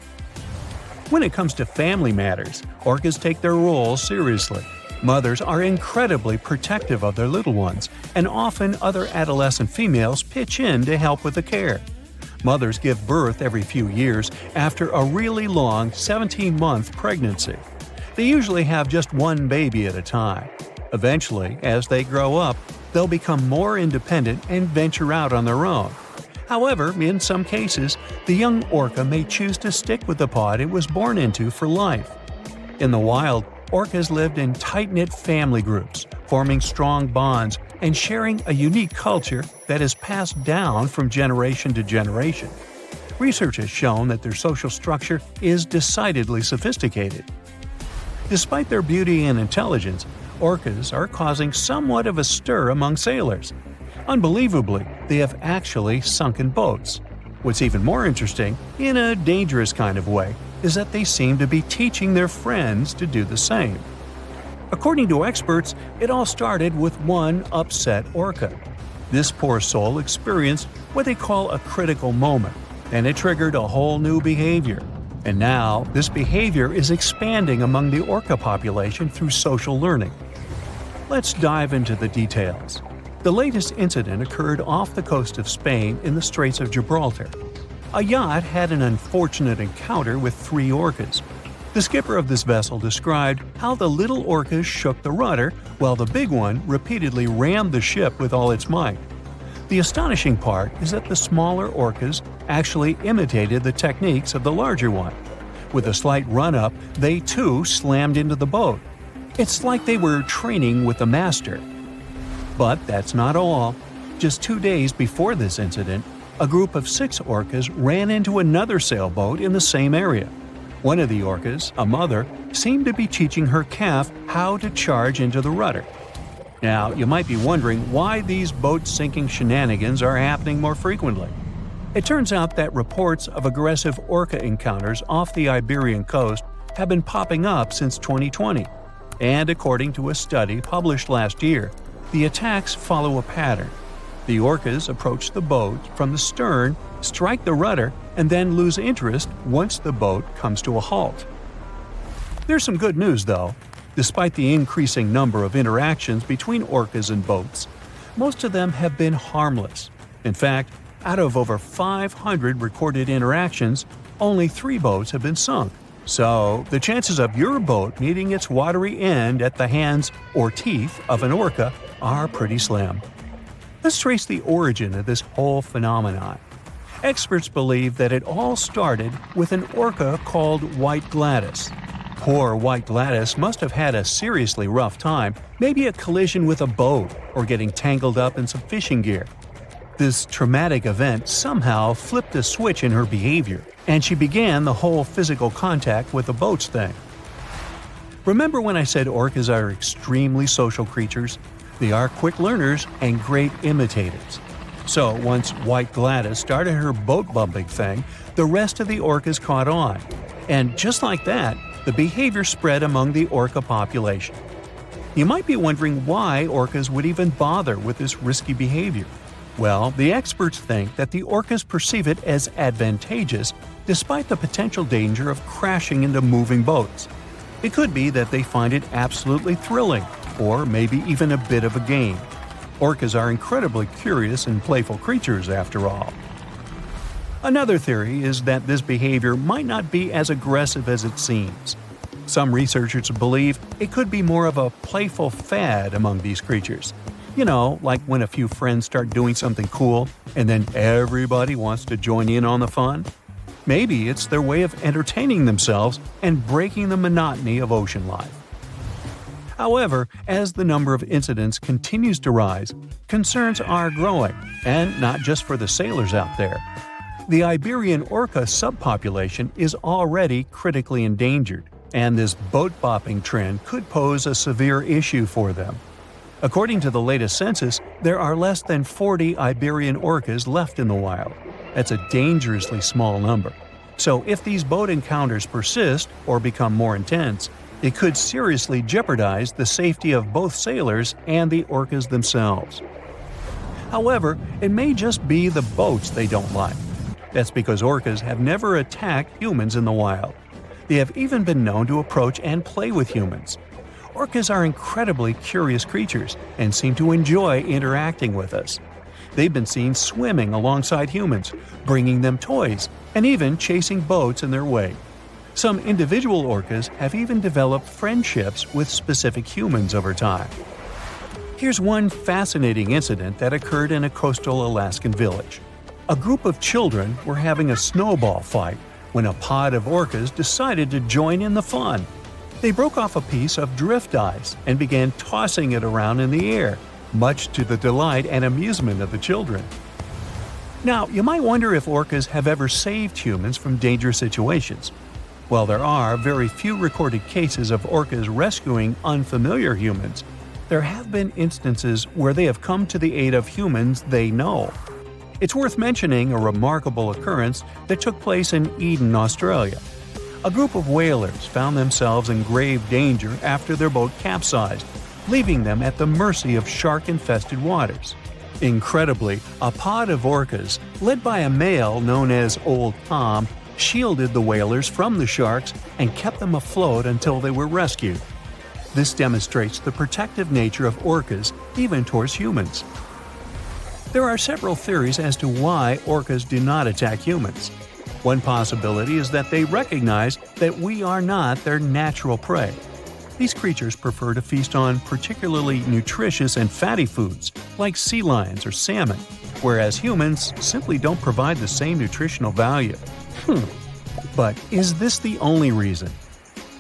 When it comes to family matters, orcas take their roles seriously. Mothers are incredibly protective of their little ones, and often other adolescent females pitch in to help with the care. Mothers give birth every few years after a really long 17-month pregnancy. They usually have just one baby at a time. Eventually, as they grow up, they'll become more independent and venture out on their own. However, in some cases, the young orca may choose to stick with the pod it was born into for life. In the wild, orcas lived in tight-knit family groups, forming strong bonds and sharing a unique culture that is passed down from generation to generation. Research has shown that their social structure is decidedly sophisticated. Despite their beauty and intelligence, orcas are causing somewhat of a stir among sailors. Unbelievably, they have actually sunken boats. What's even more interesting, in a dangerous kind of way, is that they seem to be teaching their friends to do the same. According to experts, it all started with one upset orca. This poor soul experienced what they call a critical moment, and it triggered a whole new behavior. And now, this behavior is expanding among the orca population through social learning. Let's dive into the details. The latest incident occurred off the coast of Spain in the Straits of Gibraltar. A yacht had an unfortunate encounter with 3 orcas. The skipper of this vessel described how the little orcas shook the rudder while the big one repeatedly rammed the ship with all its might. The astonishing part is that the smaller orcas actually imitated the techniques of the larger one. With a slight run-up, they too slammed into the boat. It's like they were training with the master. But that's not all. Just 2 days before this incident, a group of 6 orcas ran into another sailboat in the same area. One of the orcas, a mother, seemed to be teaching her calf how to charge into the rudder. Now, you might be wondering why these boat-sinking shenanigans are happening more frequently. It turns out that reports of aggressive orca encounters off the Iberian coast have been popping up since 2020. And according to a study published last year, the attacks follow a pattern. The orcas approach the boat from the stern, strike the rudder, and then lose interest once the boat comes to a halt. There's some good news, though. Despite the increasing number of interactions between orcas and boats, most of them have been harmless. In fact, out of over 500 recorded interactions, only 3 boats have been sunk. So, the chances of your boat meeting its watery end at the hands or teeth of an orca are pretty slim. Let's trace the origin of this whole phenomenon. Experts believe that it all started with an orca called White Gladys. Poor White Gladys must have had a seriously rough time, maybe a collision with a boat or getting tangled up in some fishing gear. This traumatic event somehow flipped a switch in her behavior, and she began the whole physical contact with the boats thing. Remember when I said orcas are extremely social creatures? They are quick learners and great imitators. So once White Gladys started her boat bumping thing, the rest of the orcas caught on. And just like that, the behavior spread among the orca population. You might be wondering why orcas would even bother with this risky behavior. Well, the experts think that the orcas perceive it as advantageous despite the potential danger of crashing into moving boats. It could be that they find it absolutely thrilling, or maybe even a bit of a game. Orcas are incredibly curious and playful creatures, after all. Another theory is that this behavior might not be as aggressive as it seems. Some researchers believe it could be more of a playful fad among these creatures. You know, like when a few friends start doing something cool and then everybody wants to join in on the fun. Maybe it's their way of entertaining themselves and breaking the monotony of ocean life. However, as the number of incidents continues to rise, concerns are growing, and not just for the sailors out there. The Iberian orca subpopulation is already critically endangered, and this boat-bopping trend could pose a severe issue for them. According to the latest census, There are less than 40 Iberian orcas left in the wild. That's a dangerously small number. So if these boat encounters persist or become more intense, it could seriously jeopardize the safety of both sailors and the orcas themselves. However, it may just be the boats they don't like. That's because orcas have never attacked humans in the wild. They have even been known to approach and play with humans. Orcas are incredibly curious creatures and seem to enjoy interacting with us. They've been seen swimming alongside humans, bringing them toys, and even chasing boats in their way. Some individual orcas have even developed friendships with specific humans over time. Here's one fascinating incident that occurred in a coastal Alaskan village. A group of children were having a snowball fight when a pod of orcas decided to join in the fun. They broke off a piece of drift ice and began tossing it around in the air, much to the delight and amusement of the children. Now, you might wonder if orcas have ever saved humans from dangerous situations. While there are very few recorded cases of orcas rescuing unfamiliar humans, there have been instances where they have come to the aid of humans they know. It's worth mentioning a remarkable occurrence that took place in Eden, Australia. A group of whalers found themselves in grave danger after their boat capsized, leaving them at the mercy of shark-infested waters. Incredibly, a pod of orcas, led by a male known as Old Tom, shielded the whalers from the sharks and kept them afloat until they were rescued. This demonstrates the protective nature of orcas even towards humans. There are several theories as to why orcas do not attack humans. One possibility is that they recognize that we are not their natural prey. These creatures prefer to feast on particularly nutritious and fatty foods, like sea lions or salmon, whereas humans simply don't provide the same nutritional value. But is this the only reason?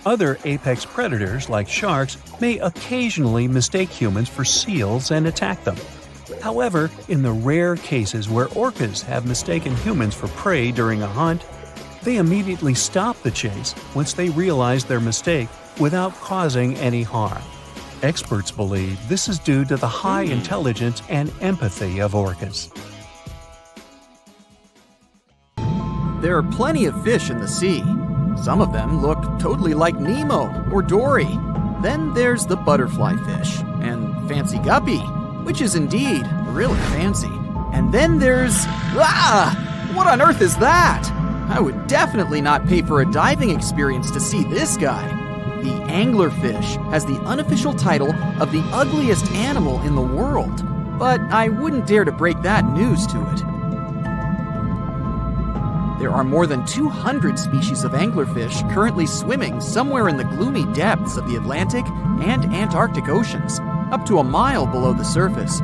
Other apex predators, like sharks, may occasionally mistake humans for seals and attack them. However, in the rare cases where orcas have mistaken humans for prey during a hunt, they immediately stop the chase once they realize their mistake without causing any harm. Experts believe this is due to the high intelligence and empathy of orcas. There are plenty of fish in the sea. Some of them look totally like Nemo or Dory. Then there's the butterfly fish and fancy guppy, which is indeed really fancy. And then there's... What on earth is that? I would definitely not pay for a diving experience to see this guy. The anglerfish has the unofficial title of the ugliest animal in the world, but I wouldn't dare to break that news to it. There are more than 200 species of anglerfish currently swimming somewhere in the gloomy depths of the Atlantic and Antarctic Oceans, up to a mile below the surface.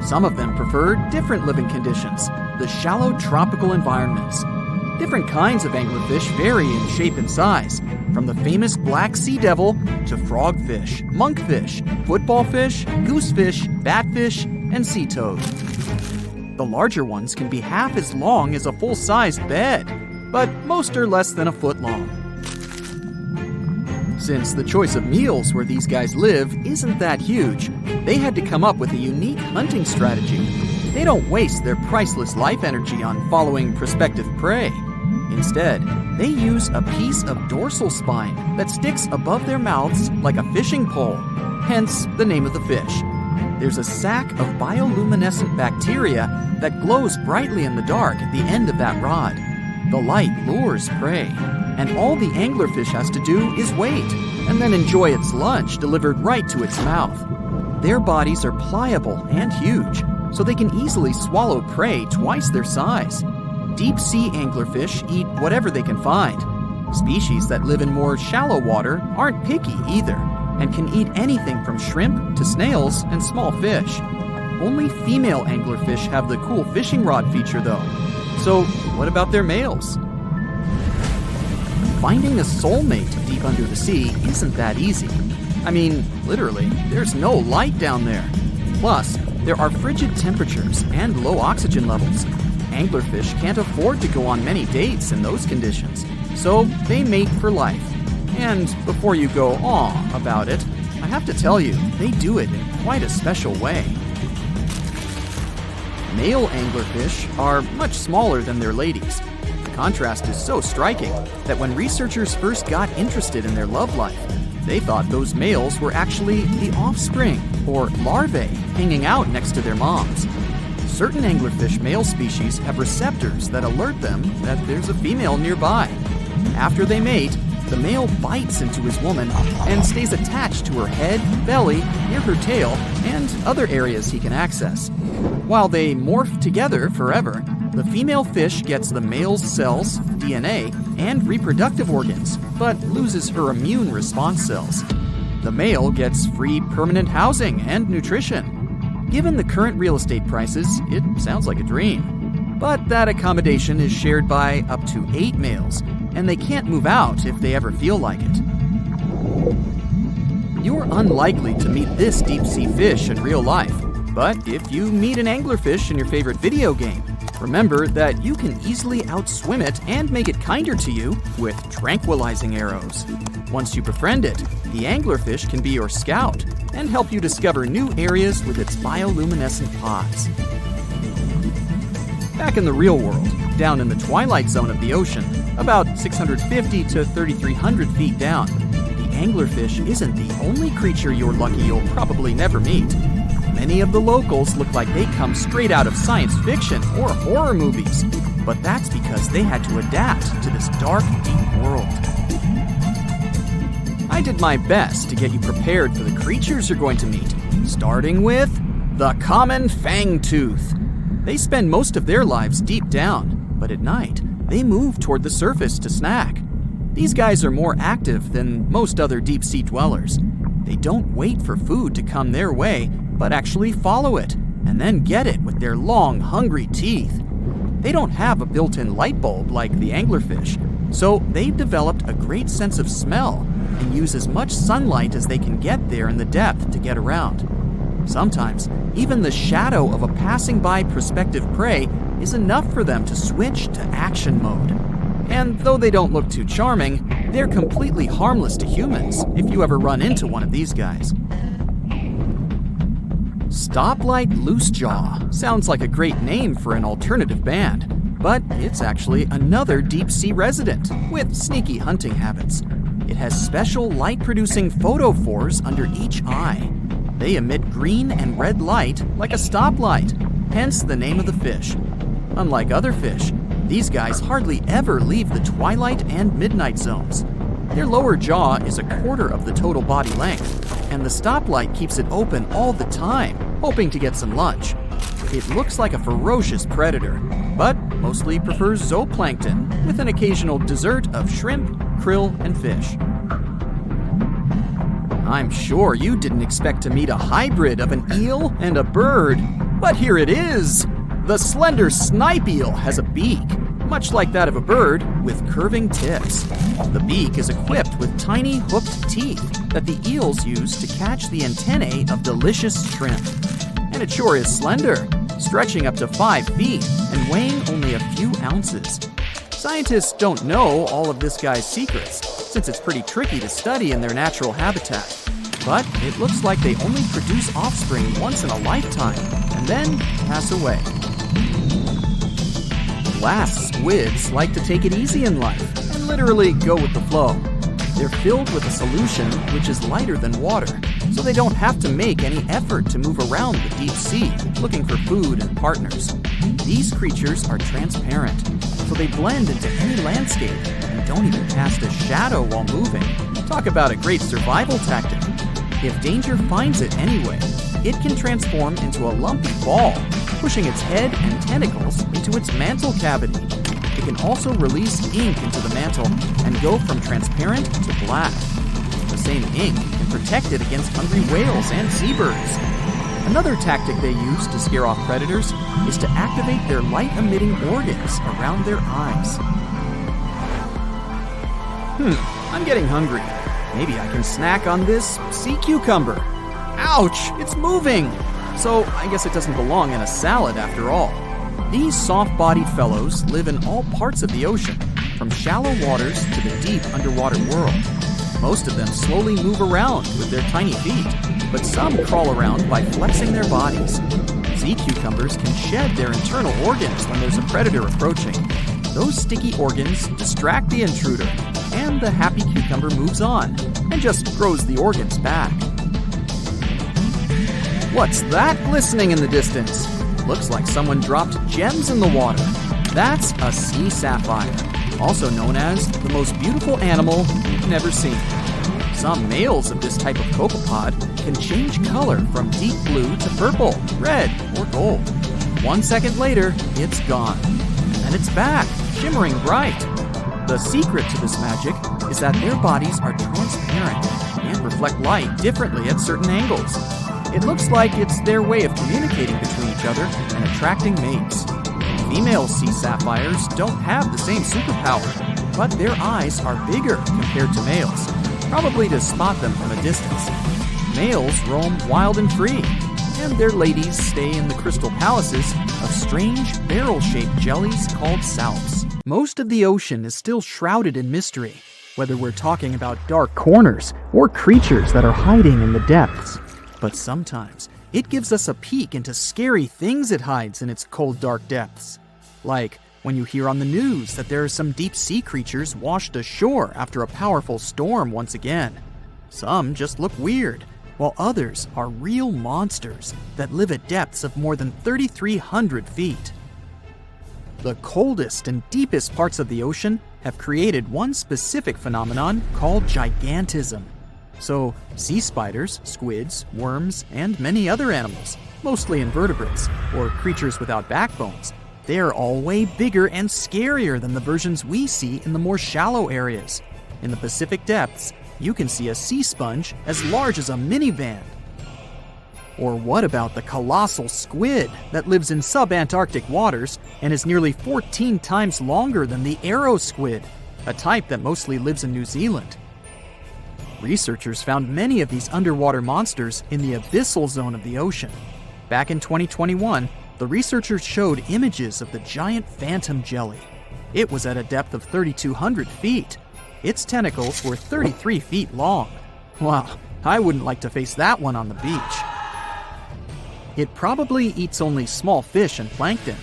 Some of them prefer different living conditions, the shallow tropical environments. Different kinds of anglerfish vary in shape and size, from the famous black sea devil to frogfish, monkfish, footballfish, goosefish, batfish, and sea toad. The larger ones can be half as long as a full-sized bed, but most are less than a foot long. Since the choice of meals where these guys live isn't that huge, they had to come up with a unique hunting strategy. They don't waste their priceless life energy on following prospective prey. Instead, they use a piece of dorsal spine that sticks above their mouths like a fishing pole, hence the name of the fish. There's a sac of bioluminescent bacteria that glows brightly in the dark at the end of that rod. The light lures prey, and all the anglerfish has to do is wait, and then enjoy its lunch delivered right to its mouth. Their bodies are pliable and huge, so they can easily swallow prey twice their size. Deep-sea anglerfish eat whatever they can find. Species that live in more shallow water aren't picky either, and can eat anything from shrimp to snails and small fish. Only female anglerfish have the cool fishing rod feature though. So what about their males? Finding a soulmate deep under the sea isn't that easy. I mean, literally, there's no light down there. Plus, there are frigid temperatures and low oxygen levels. Anglerfish can't afford to go on many dates in those conditions, so they mate for life. And before you go "aw" about it, I have to tell you, they do it in quite a special way. Male anglerfish are much smaller than their ladies. The contrast is so striking that when researchers first got interested in their love life, they thought those males were actually the offspring, or larvae, hanging out next to their moms. Certain anglerfish male species have receptors that alert them that there's a female nearby. After they mate, the male bites into his woman and stays attached to her head, belly, near her tail, and other areas he can access. While they morph together forever, the female fish gets the male's cells, DNA, and reproductive organs, but loses her immune response cells. The male gets free permanent housing and nutrition. Given the current real estate prices, it sounds like a dream. But that accommodation is shared by up to 8 males, and they can't move out if they ever feel like it. You're unlikely to meet this deep-sea fish in real life, but if you meet an anglerfish in your favorite video game, remember that you can easily outswim it and make it kinder to you with tranquilizing arrows. Once you befriend it, the anglerfish can be your scout and help you discover new areas with its bioluminescent pods. Back in the real world, down in the twilight zone of the ocean, about 650 to 3,300 feet down, the anglerfish isn't the only creature you're lucky you'll probably never meet. Many of the locals look like they come straight out of science fiction or horror movies, but that's because they had to adapt to this dark, deep world. I did my best to get you prepared for the creatures you're going to meet, starting with the common fangtooth. They spend most of their lives deep down, but at night, they move toward the surface to snack. These guys are more active than most other deep-sea dwellers. They don't wait for food to come their way, but actually follow it, and then get it with their long, hungry teeth. They don't have a built-in light bulb like the anglerfish, so they've developed a great sense of smell and use as much sunlight as they can get there in the depth to get around. Sometimes, even the shadow of a passing by prospective prey is enough for them to switch to action mode. And though they don't look too charming, they're completely harmless to humans if you ever run into one of these guys. Stoplight Loosejaw sounds like a great name for an alternative band, but it's actually another deep-sea resident with sneaky hunting habits. It has special light-producing photophores under each eye. They emit green and red light like a stoplight, hence the name of the fish. Unlike other fish, these guys hardly ever leave the twilight and midnight zones. Their lower jaw is a quarter of the total body length, and the stoplight keeps it open all the time, hoping to get some lunch. It looks like a ferocious predator, but mostly prefers zooplankton with an occasional dessert of shrimp, krill, and fish. I'm sure you didn't expect to meet a hybrid of an eel and a bird, but here it is! The slender snipe eel has a beak, much like that of a bird, with curving tips. The beak is equipped with tiny hooked teeth that the eels use to catch the antennae of delicious shrimp. And it sure is slender, stretching up to 5 feet and weighing only a few ounces. Scientists don't know all of this guy's secrets, since it's pretty tricky to study in their natural habitat. But it looks like they only produce offspring once in a lifetime, and then pass away. Glass squids like to take it easy in life and literally go with the flow. They're filled with a solution which is lighter than water, so they don't have to make any effort to move around the deep sea looking for food and partners. These creatures are transparent, so they blend into any landscape and don't even cast a shadow while moving. Talk about a great survival tactic. If danger finds it anyway, it can transform into a lumpy ball, pushing its head and tentacles into its mantle cavity. It can also release ink into the mantle and go from transparent to black. The same ink can protect it against hungry whales and seabirds. Another tactic they use to scare off predators is to activate their light-emitting organs around their eyes. I'm getting hungry. Maybe I can snack on this sea cucumber. Ouch, it's moving! So I guess it doesn't belong in a salad after all. These soft-bodied fellows live in all parts of the ocean, from shallow waters to the deep underwater world. Most of them slowly move around with their tiny feet, but some crawl around by flexing their bodies. Sea cucumbers can shed their internal organs when there's a predator approaching. Those sticky organs distract the intruder, and the happy cucumber moves on and just grows the organs back. What's that glistening in the distance? Looks like someone dropped gems in the water. That's a sea sapphire, also known as the most beautiful animal you've never seen. Some males of this type of copepod can change color from deep blue to purple, red, or gold. 1 second later, it's gone. And it's back, shimmering bright. The secret to this magic is that their bodies are transparent and reflect light differently at certain angles. It looks like it's their way of communicating between each other and attracting mates. Female sea sapphires don't have the same superpower, but their eyes are bigger compared to males, probably to spot them from a distance. Males roam wild and free, and their ladies stay in the crystal palaces of strange barrel-shaped jellies called salps. Most of the ocean is still shrouded in mystery, whether we're talking about dark corners or creatures that are hiding in the depths. But sometimes it gives us a peek into scary things it hides in its cold, dark depths. Like when you hear on the news that there are some deep-sea creatures washed ashore after a powerful storm once again. Some just look weird, while others are real monsters that live at depths of more than 3,300 feet. The coldest and deepest parts of the ocean have created one specific phenomenon called gigantism. So, sea spiders, squids, worms, and many other animals, mostly invertebrates, or creatures without backbones, they're all way bigger and scarier than the versions we see in the more shallow areas. In the Pacific depths, you can see a sea sponge as large as a minivan. Or what about the colossal squid that lives in subantarctic waters and is nearly 14 times longer than the arrow squid, a type that mostly lives in New Zealand? Researchers found many of these underwater monsters in the abyssal zone of the ocean. Back in 2021, the researchers showed images of the giant phantom jelly. It was at a depth of 3,200 feet. Its tentacles were 33 feet long. Wow, I wouldn't like to face that one on the beach. It probably eats only small fish and plankton,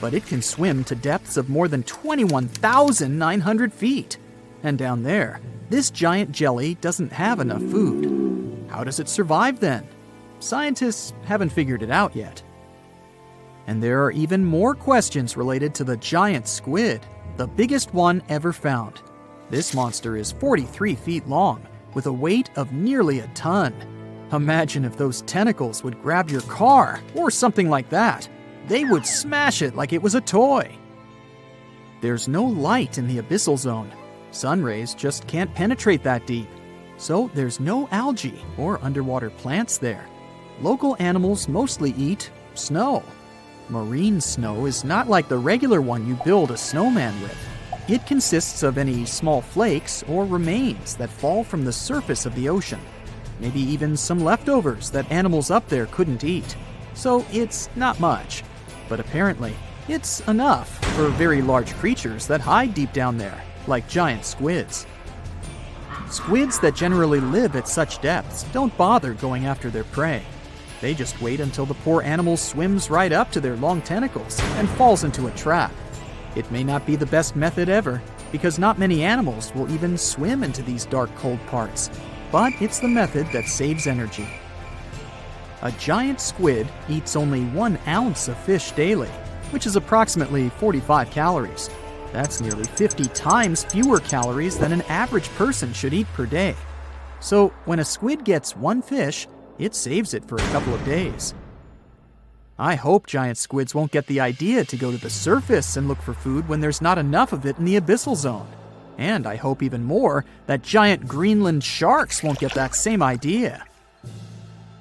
but it can swim to depths of more than 21,900 feet. And down there, this giant jelly doesn't have enough food. How does it survive then? Scientists haven't figured it out yet. And there are even more questions related to the giant squid, the biggest one ever found. This monster is 43 feet long, with a weight of nearly a ton. Imagine if those tentacles would grab your car, or something like that. They would smash it like it was a toy. There's no light in the abyssal zone. Sun rays just can't penetrate that deep. So there's no algae or underwater plants there. Local animals mostly eat snow. Marine snow is not like the regular one you build a snowman with. It consists of any small flakes or remains that fall from the surface of the ocean. Maybe even some leftovers that animals up there couldn't eat. So it's not much. But apparently, it's enough for very large creatures that hide deep down there, like giant squids. Squids that generally live at such depths don't bother going after their prey. They just wait until the poor animal swims right up to their long tentacles and falls into a trap. It may not be the best method ever, because not many animals will even swim into these dark, cold parts. But it's the method that saves energy. A giant squid eats only 1 ounce of fish daily, which is approximately 45 calories. That's nearly 50 times fewer calories than an average person should eat per day. So when a squid gets 1 fish, it saves it for a couple of days. I hope giant squids won't get the idea to go to the surface and look for food when there's not enough of it in the abyssal zone. And I hope even more that giant Greenland sharks won't get that same idea.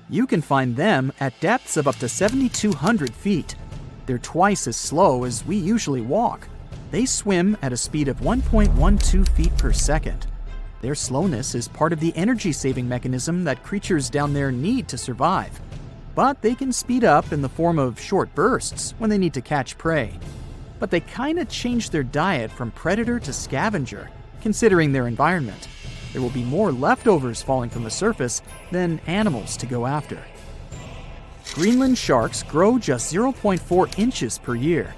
You can find them at depths of up to 7,200 feet. They're twice as slow as we usually walk. They swim at a speed of 1.12 feet per second. Their slowness is part of the energy-saving mechanism that creatures down there need to survive. But they can speed up in the form of short bursts when they need to catch prey. But they kinda change their diet from predator to scavenger, considering their environment. There will be more leftovers falling from the surface than animals to go after. Greenland sharks grow just 0.4 inches per year,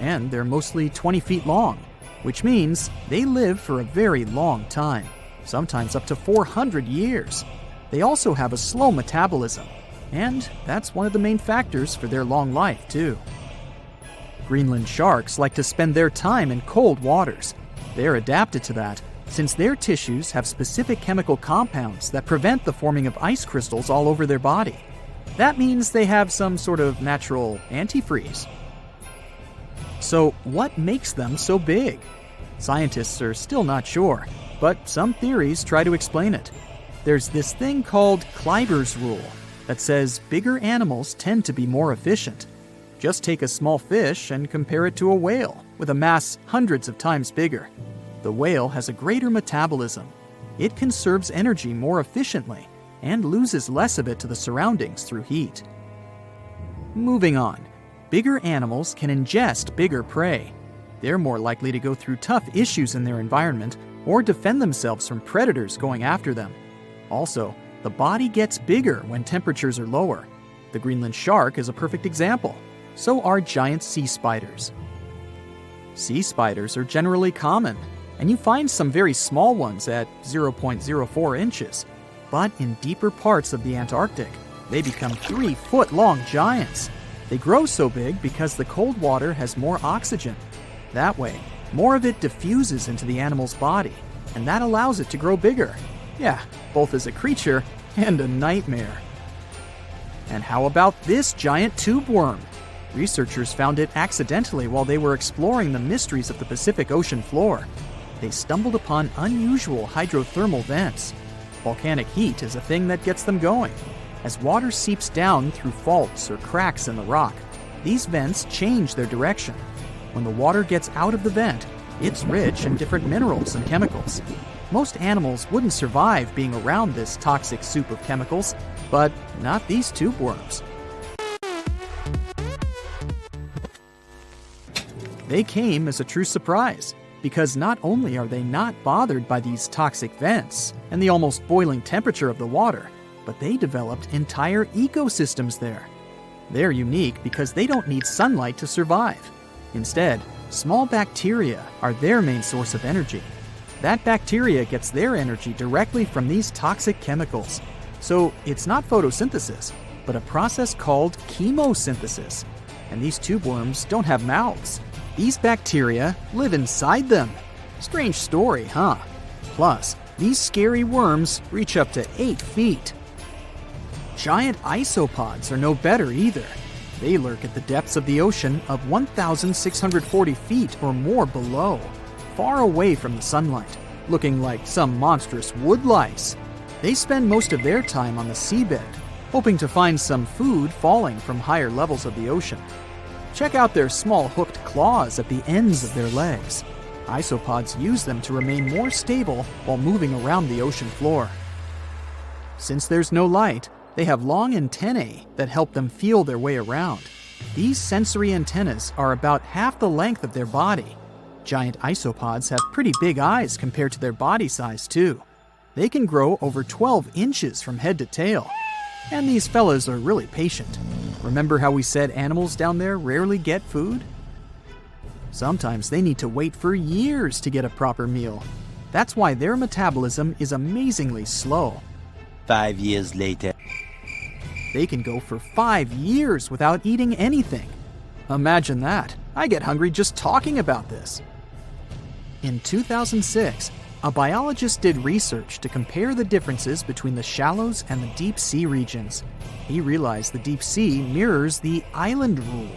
and they're mostly 20 feet long, which means they live for a very long time, sometimes up to 400 years. They also have a slow metabolism, and that's one of the main factors for their long life, too. Greenland sharks like to spend their time in cold waters. They're adapted to that, since their tissues have specific chemical compounds that prevent the forming of ice crystals all over their body. That means they have some sort of natural antifreeze. So, what makes them so big? Scientists are still not sure, but some theories try to explain it. There's this thing called Kleiber's rule that says bigger animals tend to be more efficient. Just take a small fish and compare it to a whale with a mass hundreds of times bigger. The whale has a greater metabolism. It conserves energy more efficiently and loses less of it to the surroundings through heat. Moving on, bigger animals can ingest bigger prey. They're more likely to go through tough issues in their environment or defend themselves from predators going after them. Also, the body gets bigger when temperatures are lower. The Greenland shark is a perfect example. So are giant sea spiders. Sea spiders are generally common, and you find some very small ones at 0.04 inches. But in deeper parts of the Antarctic, they become 3-foot-long giants. They grow so big because the cold water has more oxygen. That way, more of it diffuses into the animal's body, and that allows it to grow bigger. Yeah, both as a creature and a nightmare. And how about this giant tube worm? Researchers found it accidentally while they were exploring the mysteries of the Pacific Ocean floor. They stumbled upon unusual hydrothermal vents. Volcanic heat is a thing that gets them going. As water seeps down through faults or cracks in the rock, these vents change their direction. When the water gets out of the vent, it's rich in different minerals and chemicals. Most animals wouldn't survive being around this toxic soup of chemicals, but not these tube worms. They came as a true surprise, because not only are they not bothered by these toxic vents and the almost boiling temperature of the water, but they developed entire ecosystems there. They're unique because they don't need sunlight to survive. Instead, small bacteria are their main source of energy. That bacteria gets their energy directly from these toxic chemicals. So it's not photosynthesis, but a process called chemosynthesis. And these tube worms don't have mouths. These bacteria live inside them. Strange story, huh? Plus, these scary worms reach up to 8 feet. Giant isopods are no better either. They lurk at the depths of the ocean of 1,640 feet or more below, far away from the sunlight, looking like some monstrous wood lice. They spend most of their time on the seabed, hoping to find some food falling from higher levels of the ocean. Check out their small hooked claws at the ends of their legs. Isopods use them to remain more stable while moving around the ocean floor. Since there's no light, they have long antennae that help them feel their way around. These sensory antennas are about half the length of their body. Giant isopods have pretty big eyes compared to their body size, too. They can grow over 12 inches from head to tail. And these fellas are really patient. Remember how we said animals down there rarely get food? Sometimes they need to wait for years to get a proper meal. That's why their metabolism is amazingly slow. 5 years later. They can go for 5 years without eating anything. Imagine that. I get hungry just talking about this. In 2006, a biologist did research to compare the differences between the shallows and the deep sea regions. He realized the deep sea mirrors the island rule.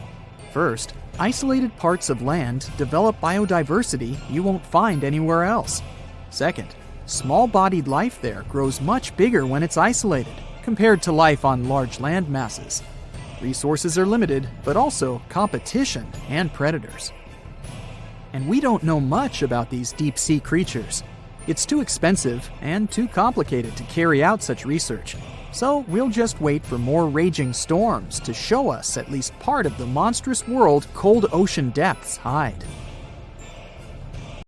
First, isolated parts of land develop biodiversity you won't find anywhere else. Second, small-bodied life there grows much bigger when it's isolated, compared to life on large land masses. Resources are limited, but also competition and predators. And we don't know much about these deep-sea creatures. It's too expensive and too complicated to carry out such research, so we'll just wait for more raging storms to show us at least part of the monstrous world cold ocean depths hide.